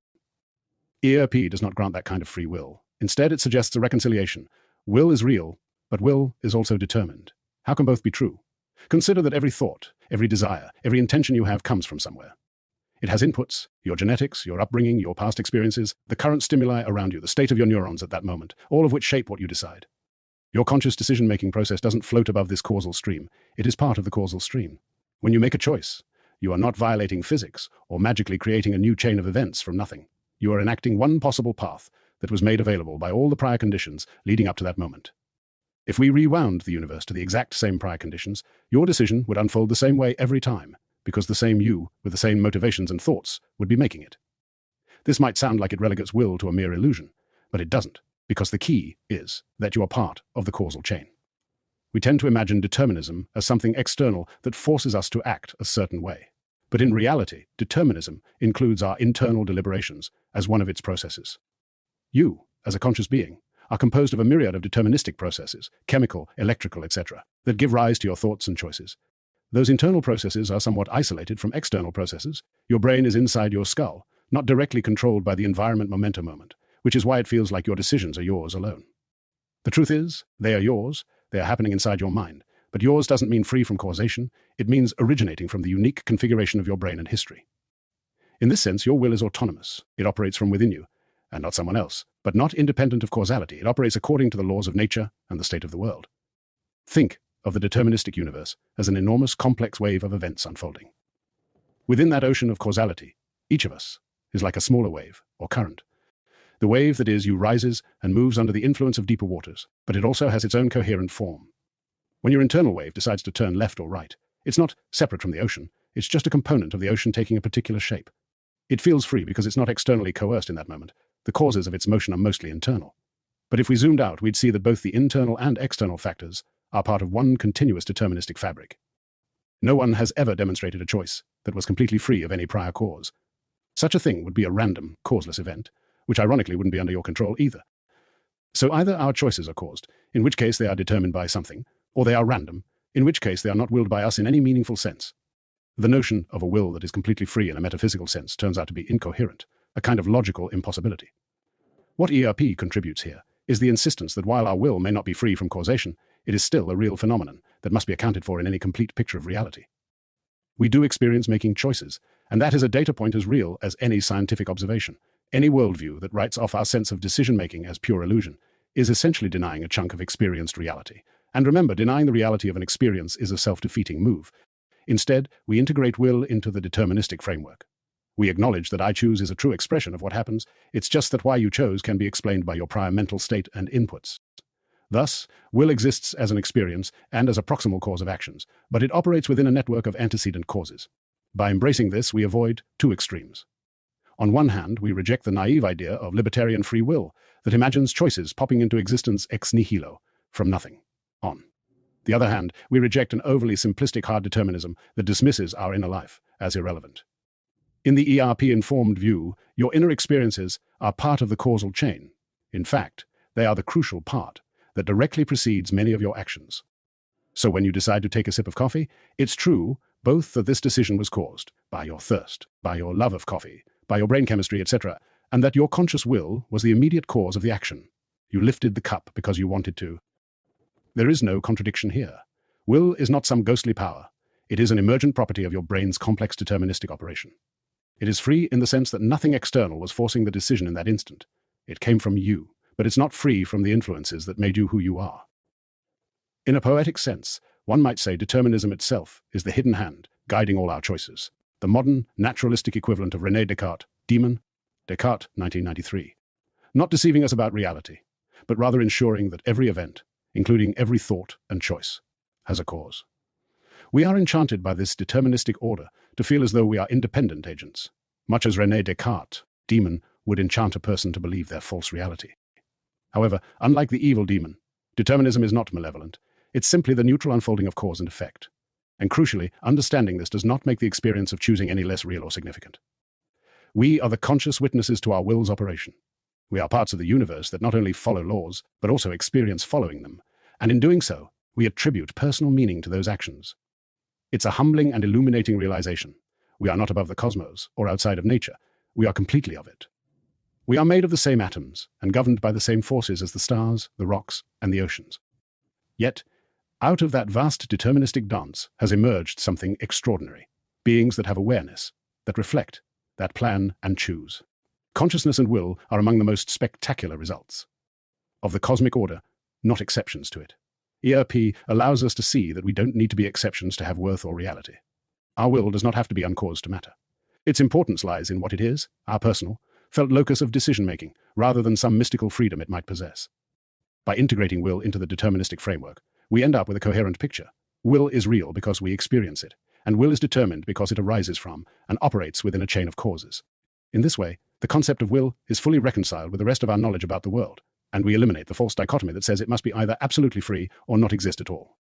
ERP does not grant that kind of free will. Instead, it suggests a reconciliation. Will is real, but will is also determined. How can both be true? Consider that every thought, every desire, every intention you have comes from somewhere. It has inputs, your genetics, your upbringing, your past experiences, the current stimuli around you, the state of your neurons at that moment, all of which shape what you decide. Your conscious decision-making process doesn't float above this causal stream. It is part of the causal stream. When you make a choice, you are not violating physics or magically creating a new chain of events from nothing. You are enacting one possible path that was made available by all the prior conditions leading up to that moment. If we rewound the universe to the exact same prior conditions, your decision would unfold the same way every time, because the same you, with the same motivations and thoughts, would be making it. This might sound like it relegates will to a mere illusion, but it doesn't, because the key is that you are part of the causal chain. We tend to imagine determinism as something external that forces us to act a certain way. But in reality, determinism includes our internal deliberations as one of its processes. You, as a conscious being, are composed of a myriad of deterministic processes, chemical, electrical, etc., that give rise to your thoughts and choices. Those internal processes are somewhat isolated from external processes. Your brain is inside your skull, not directly controlled by the environment momentum moment, which is why it feels like your decisions are yours alone. The truth is, they are yours, they are happening inside your mind, but yours doesn't mean free from causation, it means originating from the unique configuration of your brain and history. In this sense, your will is autonomous. It operates from within you, and not someone else, but not independent of causality. It operates according to the laws of nature and the state of the world. Think of the deterministic universe as an enormous, complex wave of events unfolding. Within that ocean of causality, each of us is like a smaller wave, or current. The wave that is you rises and moves under the influence of deeper waters, but it also has its own coherent form. When your internal wave decides to turn left or right, it's not separate from the ocean, it's just a component of the ocean taking a particular shape. It feels free because it's not externally coerced in that moment. The causes of its motion are mostly internal. But if we zoomed out, we'd see that both the internal and external factors are part of one continuous deterministic fabric. No one has ever demonstrated a choice that was completely free of any prior cause. Such a thing would be a random, causeless event, which ironically wouldn't be under your control either. So either our choices are caused, in which case they are determined by something, or they are random, in which case they are not willed by us in any meaningful sense. The notion of a will that is completely free in a metaphysical sense turns out to be incoherent, a kind of logical impossibility. What ERP contributes here is the insistence that while our will may not be free from causation, it is still a real phenomenon that must be accounted for in any complete picture of reality. We do experience making choices, and that is a data point as real as any scientific observation. Any worldview that writes off our sense of decision-making as pure illusion is essentially denying a chunk of experienced reality. And remember, denying the reality of an experience is a self-defeating move. Instead, we integrate will into the deterministic framework. We acknowledge that I choose is a true expression of what happens. It's just that why you chose can be explained by your prior mental state and inputs. Thus, will exists as an experience and as a proximal cause of actions, but it operates within a network of antecedent causes. By embracing this, we avoid two extremes. On one hand, we reject the naive idea of libertarian free will that imagines choices popping into existence ex nihilo, from nothing, on. The other hand, we reject an overly simplistic hard determinism that dismisses our inner life as irrelevant. In the ERP-informed view, your inner experiences are part of the causal chain. In fact, they are the crucial part that directly precedes many of your actions. So when you decide to take a sip of coffee, it's true both that this decision was caused by your thirst, by your love of coffee, by your brain chemistry, etc., and that your conscious will was the immediate cause of the action. You lifted the cup because you wanted to. There is no contradiction here. Will is not some ghostly power. It is an emergent property of your brain's complex deterministic operation. It is free in the sense that nothing external was forcing the decision in that instant. It came from you, but it's not free from the influences that made you who you are. In a poetic sense, one might say determinism itself is the hidden hand guiding all our choices. The modern, naturalistic equivalent of René Descartes' Demon, Descartes, 1993. Not deceiving us about reality, but rather ensuring that every event, including every thought and choice, has a cause. We are enchanted by this deterministic order to feel as though we are independent agents, much as René Descartes' Demon would enchant a person to believe their false reality. However, unlike the evil demon, determinism is not malevolent. It's simply the neutral unfolding of cause and effect. And crucially, understanding this does not make the experience of choosing any less real or significant. We are the conscious witnesses to our will's operation. We are parts of the universe that not only follow laws, but also experience following them, and in doing so, we attribute personal meaning to those actions. It's a humbling and illuminating realization. We are not above the cosmos, or outside of nature. We are completely of it. We are made of the same atoms, and governed by the same forces as the stars, the rocks, and the oceans. Yet, out of that vast deterministic dance has emerged something extraordinary. Beings that have awareness, that reflect, that plan and choose. Consciousness and will are among the most spectacular results of the cosmic order, not exceptions to it. ERP allows us to see that we don't need to be exceptions to have worth or reality. Our will does not have to be uncaused to matter. Its importance lies in what it is, our personal, felt locus of decision-making, rather than some mystical freedom it might possess. By integrating will into the deterministic framework, we end up with a coherent picture. Will is real because we experience it, and will is determined because it arises from and operates within a chain of causes. In this way, the concept of will is fully reconciled with the rest of our knowledge about the world, and we eliminate the false dichotomy that says it must be either absolutely free or not exist at all.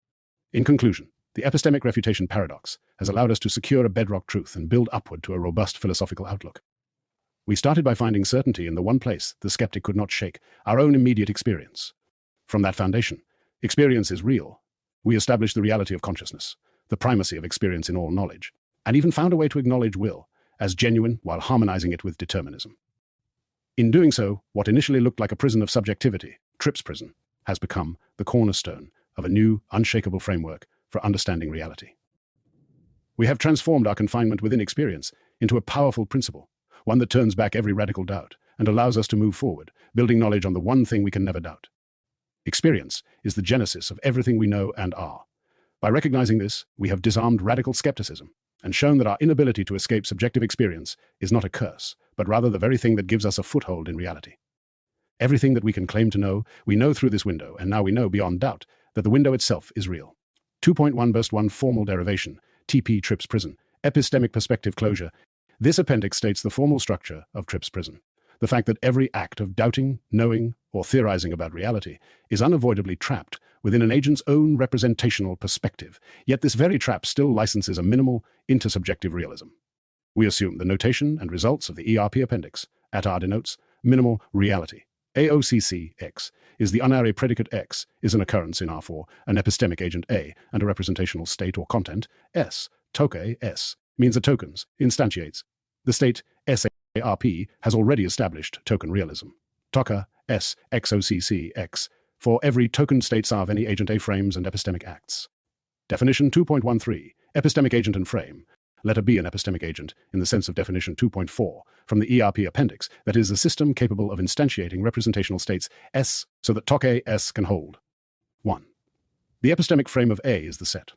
In conclusion, the Epistemic Refutation Paradox has allowed us to secure a bedrock truth and build upward to a robust philosophical outlook. We started by finding certainty in the one place the skeptic could not shake, our own immediate experience. From that foundation, experience is real. We established the reality of consciousness, the primacy of experience in all knowledge, and even found a way to acknowledge will as genuine while harmonizing it with determinism. In doing so, what initially looked like a prison of subjectivity, Tripp's prison, has become the cornerstone of a new, unshakable framework for understanding reality. We have transformed our confinement within experience into a powerful principle, one that turns back every radical doubt and allows us to move forward, building knowledge on the one thing we can never doubt. Experience is the genesis of everything we know and are. By recognizing this, we have disarmed radical skepticism and shown that our inability to escape subjective experience is not a curse, but rather the very thing that gives us a foothold in reality. Everything that we can claim to know, we know through this window, and now we know beyond doubt that the window itself is real. 2.1 Burst 1 Formal Derivation, TP Tripp's Prison, Epistemic Perspective Closure. This appendix states the formal structure of Tripp's prison. The fact that every act of doubting, knowing, or theorizing about reality is unavoidably trapped within an agent's own representational perspective, yet this very trap still licenses a minimal, intersubjective realism. We assume the notation and results of the ERP appendix, at R denotes minimal reality. AOCC X is the unary predicate X is an occurrence in R4, an epistemic agent A, and a representational state or content S, toke S, means the tokens, instantiates. The state SARP has already established token realism. Toka S XOCC X for every token state of any agent A frames and epistemic acts. Definition 2.13 Epistemic agent and frame. Let it be an epistemic agent in the sense of definition 2.4 from the ERP appendix, that is a system capable of instantiating representational states S so that toke S can hold. 1. The epistemic frame of A is the set.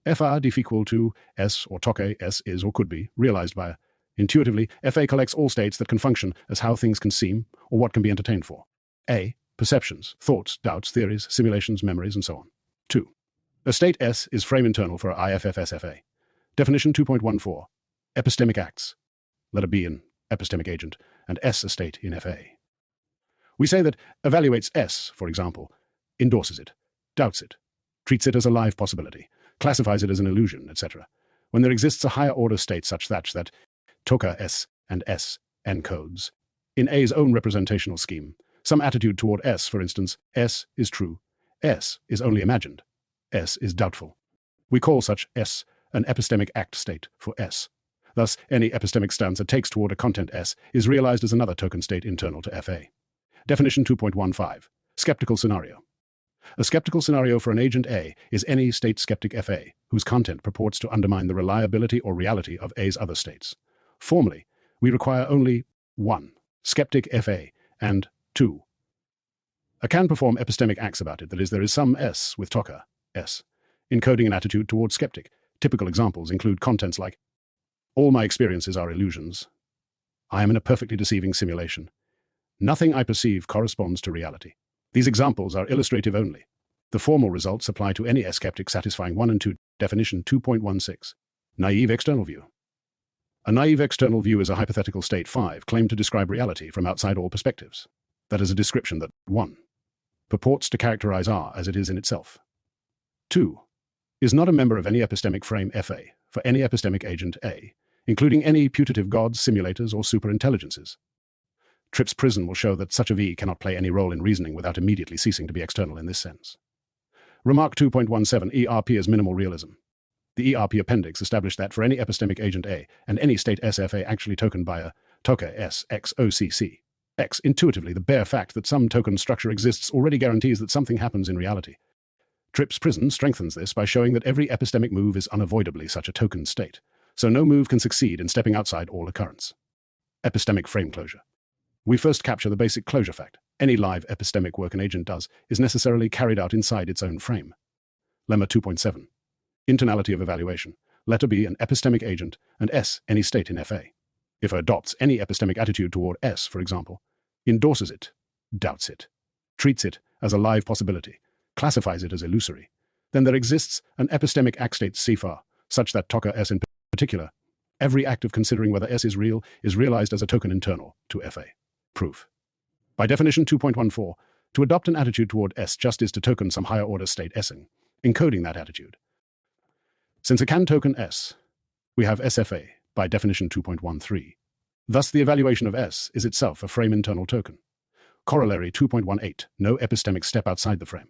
FR def equal to S or toke S is or could be realized by. Intuitively, FA collects all states that can function as how things can seem or what can be entertained for. A. Perceptions, thoughts, doubts, theories, simulations, memories, and so on. 2. A state S is frame internal for IFFSFA. Definition 2.14. Epistemic acts. Let it be an epistemic agent, and S a state in FA. We say that evaluates S, for example, endorses it, doubts it, treats it as a live possibility, classifies it as an illusion, etc. When there exists a higher order state such that Toka S and S encodes, in A's own representational scheme, some attitude toward S, for instance, S is true, S is only imagined, S is doubtful. We call such S an epistemic act state for S. Thus, any epistemic stance it takes toward a content S is realized as another token state internal to FA. Definition 2.15. Skeptical scenario. A skeptical scenario for an agent A is any state skeptic FA whose content purports to undermine the reliability or reality of A's other states. Formally, we require only 1. Skeptic FA and 2. A can perform epistemic acts about it, that is, there is some S with Toka, S, encoding an attitude toward skeptic. Typical examples include contents like, all my experiences are illusions. I am in a perfectly deceiving simulation. Nothing I perceive corresponds to reality. These examples are illustrative only. The formal results apply to any skeptic satisfying 1 and 2. Definition 2.16. Naive external view. A naive external view is a hypothetical state 5 claimed to describe reality from outside all perspectives. That is a description that 1. Purports to characterize R as it is in itself. 2. Is not a member of any epistemic frame FA for any epistemic agent A, including any putative gods, simulators, or superintelligences. Tripp's prison will show that such a V cannot play any role in reasoning without immediately ceasing to be external in this sense. Remark 2.17 ERP is minimal realism. The ERP appendix established that for any epistemic agent A and any state SFA actually tokened by a token S X OCC X, intuitively the bare fact that some token structure exists already guarantees that something happens in reality. Tripp's prison strengthens this by showing that every epistemic move is unavoidably such a token state, so no move can succeed in stepping outside all occurrence. Epistemic frame closure. We first capture the basic closure fact. Any live epistemic work an agent does is necessarily carried out inside its own frame. Lemma 2.7. Internality of evaluation. Letter B, an epistemic agent, and S, any state in FA. If it adopts any epistemic attitude toward S, for example, endorses it, doubts it, treats it as a live possibility, classifies it as illusory, then there exists an epistemic act state CFA, such that token S in particular, every act of considering whether S is real is realized as a token internal to FA. Proof. By definition 2.14, to adopt an attitude toward S just is to token some higher order state S'ing, encoding that attitude. Since it can token S, we have SFA by definition 2.13. Thus the evaluation of S is itself a frame internal token. Corollary 2.18, no epistemic step outside the frame.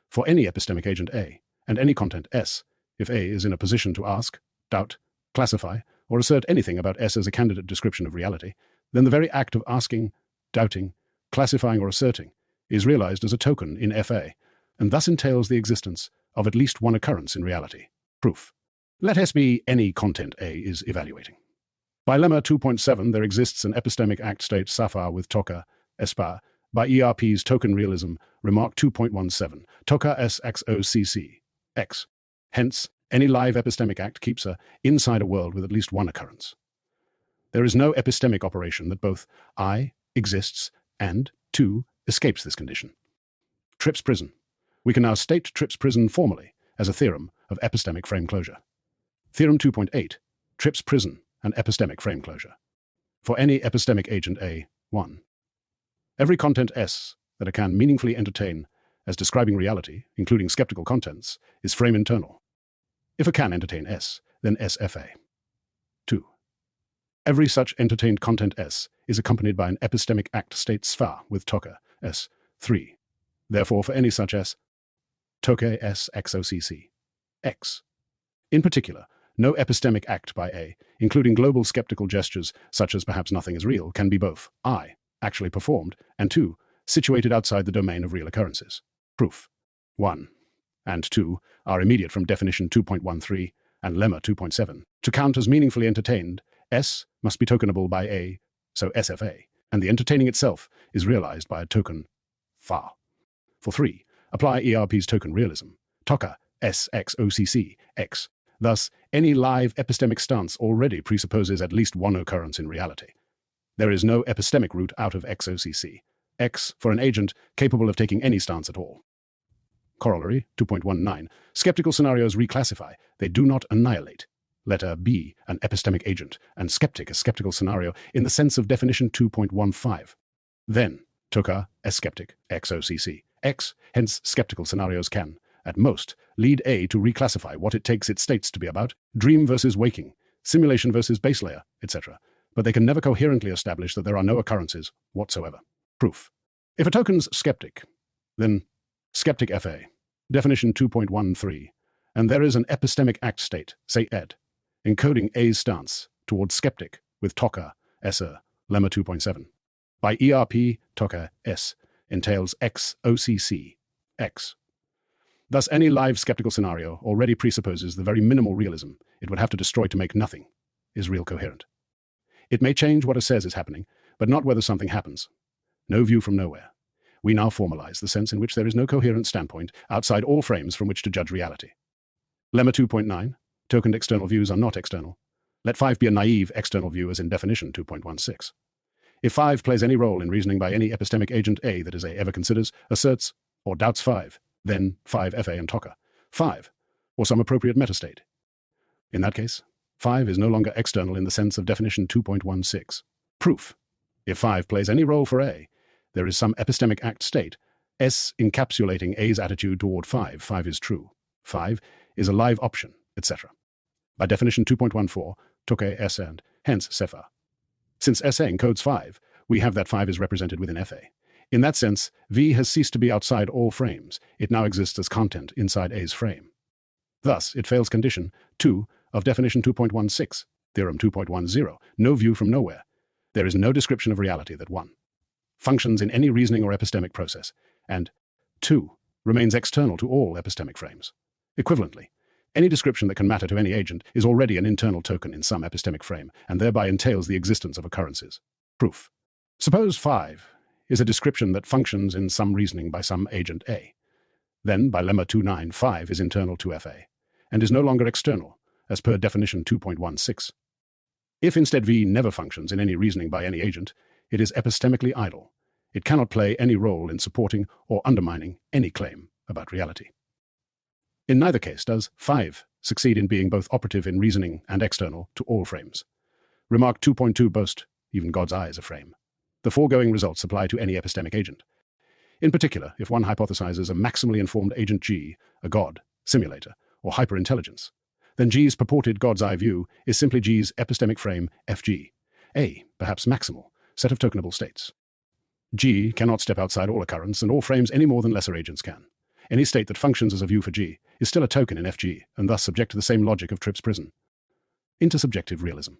For any epistemic agent A and any content S, if A is in a position to ask, doubt, classify, or assert anything about S as a candidate description of reality, then the very act of asking, doubting, classifying, or asserting is realized as a token in FA, and thus entails the existence of at least one occurrence in reality. Proof. Let S be any content A is evaluating. By lemma 2.7, there exists an epistemic act state SAFA with toka, ESPA, by ERP's token realism, remark 2.17, toka SXOCC, X. Hence, any live epistemic act keeps a inside a world with at least one occurrence. There is no epistemic operation that both I exists and 2 escapes this condition. Tripp's prison. We can now state Tripp's prison formally as a theorem of epistemic frame closure. Theorem 2.8, Tripp's prison and epistemic frame closure. For any epistemic agent A, 1. Every content S that it can meaningfully entertain as describing reality, including skeptical contents, is frame internal. If it can entertain S, then SFA. 2. Every such entertained content S is accompanied by an epistemic act state SFA with toka S. 3. Therefore, for any such S, toke S XOCC, X. In particular, no epistemic act by A, including global skeptical gestures such as perhaps nothing is real, can be both I, actually performed, and 2, situated outside the domain of real occurrences. Proof. 1 and 2 are immediate from definition 2.13 and lemma 2.7. To count as meaningfully entertained, S must be tokenable by A, so SFA, and the entertaining itself is realized by a token FA. For 3, apply ERP's token realism, toka SXOCC, X. Thus, any live epistemic stance already presupposes at least one occurrence in reality. There is no epistemic route out of XOCC, X for an agent capable of taking any stance at all. Corollary 2.19. Skeptical scenarios reclassify, they do not annihilate. Letter B, an epistemic agent, and skeptic, a skeptical scenario, in the sense of definition 2.15. Then, toka, a skeptic, XOCC, X, hence skeptical scenarios can, at most, lead A to reclassify what it takes its states to be about, dream versus waking, simulation versus base layer, etc., but they can never coherently establish that there are no occurrences whatsoever. Proof. If a token's skeptic, then skeptic FA, definition 2.13, and there is an epistemic act state, say ed, encoding A's stance towards skeptic with toka, SR, lemma 2.7. By ERP, toka, S, entails XOCC, X. Thus, any live skeptical scenario already presupposes the very minimal realism it would have to destroy to make nothing is real coherent. It may change what it says is happening, but not whether something happens. No view from nowhere. We now formalize the sense in which there is no coherent standpoint outside all frames from which to judge reality. Lemma 2.9, tokened external views are not external. Let 5 be a naive external view as in definition 2.16. If 5 plays any role in reasoning by any epistemic agent A that is A ever considers, asserts, or doubts 5, then 5 FA and toka, 5, or some appropriate metastate. In that case, 5 is no longer external in the sense of definition 2.16. Proof. If 5 plays any role for A, there is some epistemic act state, S encapsulating A's attitude toward 5 is true. 5 is a live option, etc. By definition 2.14, toke s and, hence sefa. Since SA encodes 5, we have that 5 is represented within FA. In that sense, V has ceased to be outside all frames. It now exists as content inside A's frame. Thus, it fails condition 2 of definition 2.16, theorem 2.10, no view from nowhere. There is no description of reality that 1 functions in any reasoning or epistemic process, and 2 remains external to all epistemic frames. Equivalently, any description that can matter to any agent is already an internal token in some epistemic frame, and thereby entails the existence of occurrences. Proof. Suppose 5 is a description that functions in some reasoning by some agent A. Then, by lemma 2.9, 5 is internal to FA, and is no longer external, as per definition 2.16. If instead V never functions in any reasoning by any agent, it is epistemically idle. It cannot play any role in supporting or undermining any claim about reality. In neither case does 5 succeed in being both operative in reasoning and external to all frames. Remark 2.2 boast, even God's eye is a frame. The foregoing results apply to any epistemic agent. In particular, if one hypothesizes a maximally informed agent G, a God, simulator, or hyperintelligence, then G's purported God's eye view is simply G's epistemic frame FG, a, perhaps maximal, set of tokenable states. G cannot step outside all occurrence and all frames any more than lesser agents can. Any state that functions as a view for G is still a token in FG, and thus subject to the same logic of Tripp's prison. Intersubjective realism.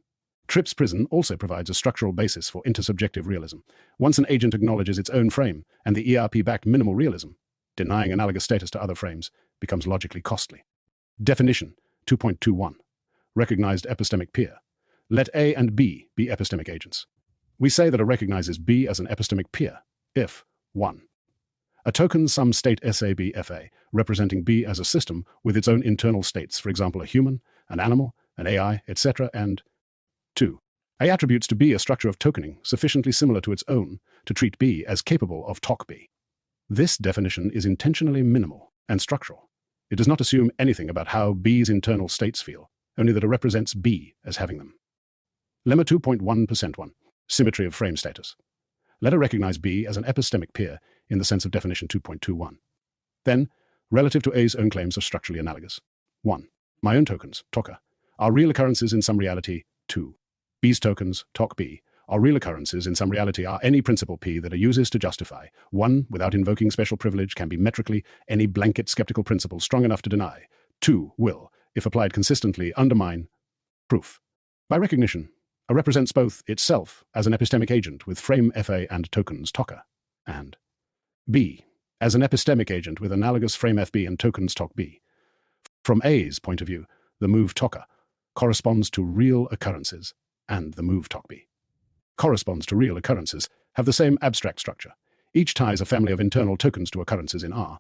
Tripp's prison also provides a structural basis for intersubjective realism. Once an agent acknowledges its own frame, and the ERP-backed minimal realism, denying analogous status to other frames, becomes logically costly. Definition 2.21. Recognized epistemic peer. Let A and B be epistemic agents. We say that A recognizes B as an epistemic peer if 1. A token some state SAB-FA, representing B as a system with its own internal states, for example a human, an animal, an AI, etc., and 2. A attributes to B a structure of tokening sufficiently similar to its own to treat B as capable of TOC B. This definition is intentionally minimal and structural. It does not assume anything about how B's internal states feel, only that it represents B as having them. Lemma 2.1% 1. Symmetry of frame status. Let A recognize B as an epistemic peer in the sense of definition 2.21. Then, relative to A's own claims are structurally analogous. 1. My own tokens, TOCA, are real occurrences in some reality. 2. B's tokens, TOC B, are real occurrences in some reality are any principle P that A uses to justify. 1. Without invoking special privilege can be metrically any blanket skeptical principle strong enough to deny. 2. Will, if applied consistently, undermine. Proof. By recognition, A represents both itself as an epistemic agent with frame FA and tokens TOCA, and B as an epistemic agent with analogous frame FB and tokens TOC B. From A's point of view, the move TOCA corresponds to real occurrences, and the move TOC B corresponds to real occurrences, have the same abstract structure. Each ties a family of internal tokens to occurrences in R.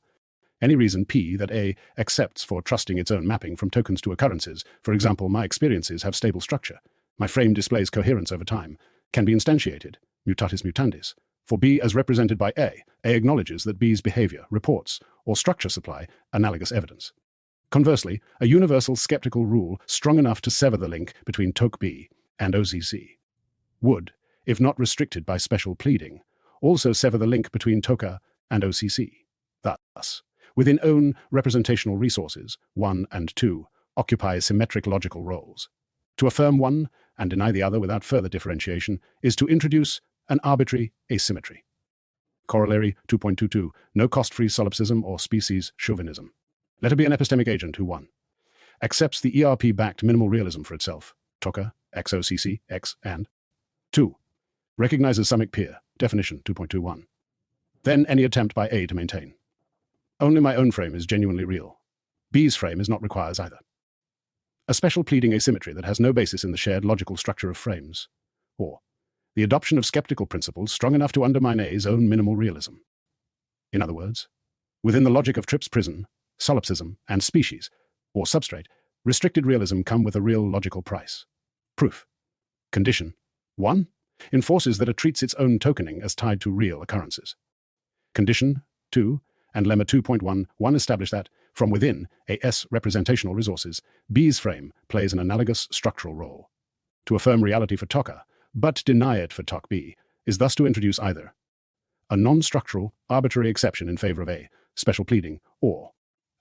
Any reason P that A accepts for trusting its own mapping from tokens to occurrences, for example, my experiences have stable structure, my frame displays coherence over time, can be instantiated, mutatis mutandis, for B as represented by A acknowledges that B's behavior, reports, or structure supply analogous evidence. Conversely, a universal skeptical rule strong enough to sever the link between TOC B and OCC would, if not restricted by special pleading, also sever the link between TOCA and OCC. Thus, within own representational resources, 1 and 2 occupy symmetric logical roles. To affirm one and deny the other without further differentiation is to introduce an arbitrary asymmetry. Corollary 2.22. No cost-free solipsism or species chauvinism. Let it be an epistemic agent who 1. Accepts the ERP-backed minimal realism for itself, TOCA, XOCC, X, and 2. Recognizes summit peer, definition 2.21. Then any attempt by A to maintain. Only my own frame is genuinely real. B's frame is not requires either. A special pleading asymmetry that has no basis in the shared logical structure of frames, or the adoption of skeptical principles strong enough to undermine A's own minimal realism. In other words, within the logic of Tripp's prison, solipsism and species, or substrate, restricted realism come with a real logical price. Proof. Condition 1. Enforces that it treats its own tokening as tied to real occurrences. Condition 2 and lemma 2.1 establish that, from within A.S. representational resources, B's frame plays an analogous structural role. To affirm reality for TOCA, but deny it for TOC B, is thus to introduce either a non-structural, arbitrary exception in favor of A, special pleading, or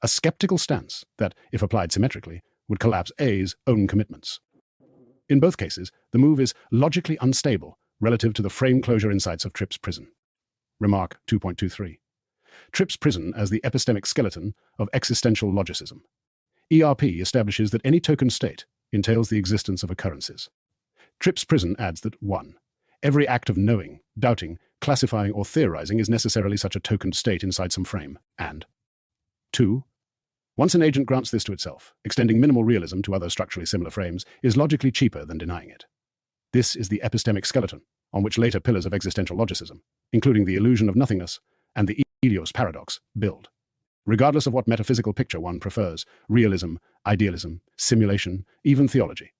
a skeptical stance that, if applied symmetrically, would collapse A's own commitments. In both cases, the move is logically unstable relative to the frame closure insights of Tripp's prison. Remark 2.23. Tripp's prison as the epistemic skeleton of existential logicism. ERP establishes that any token state entails the existence of occurrences. Tripp's prison adds that 1. Every act of knowing, doubting, classifying, or theorizing is necessarily such a tokened state inside some frame, and 2. Once an agent grants this to itself, extending minimal realism to other structurally similar frames is logically cheaper than denying it. This is the epistemic skeleton on which later pillars of existential logicism, including the illusion of nothingness and the Refutation Paradox, build. Regardless of what metaphysical picture one prefers, realism, idealism, simulation, even theology,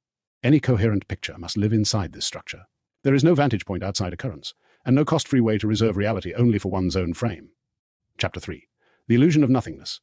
any coherent picture must live inside this structure. There is no vantage point outside occurrence, and no cost-free way to reserve reality only for one's own frame. Chapter 3. The Illusion of Nothingness.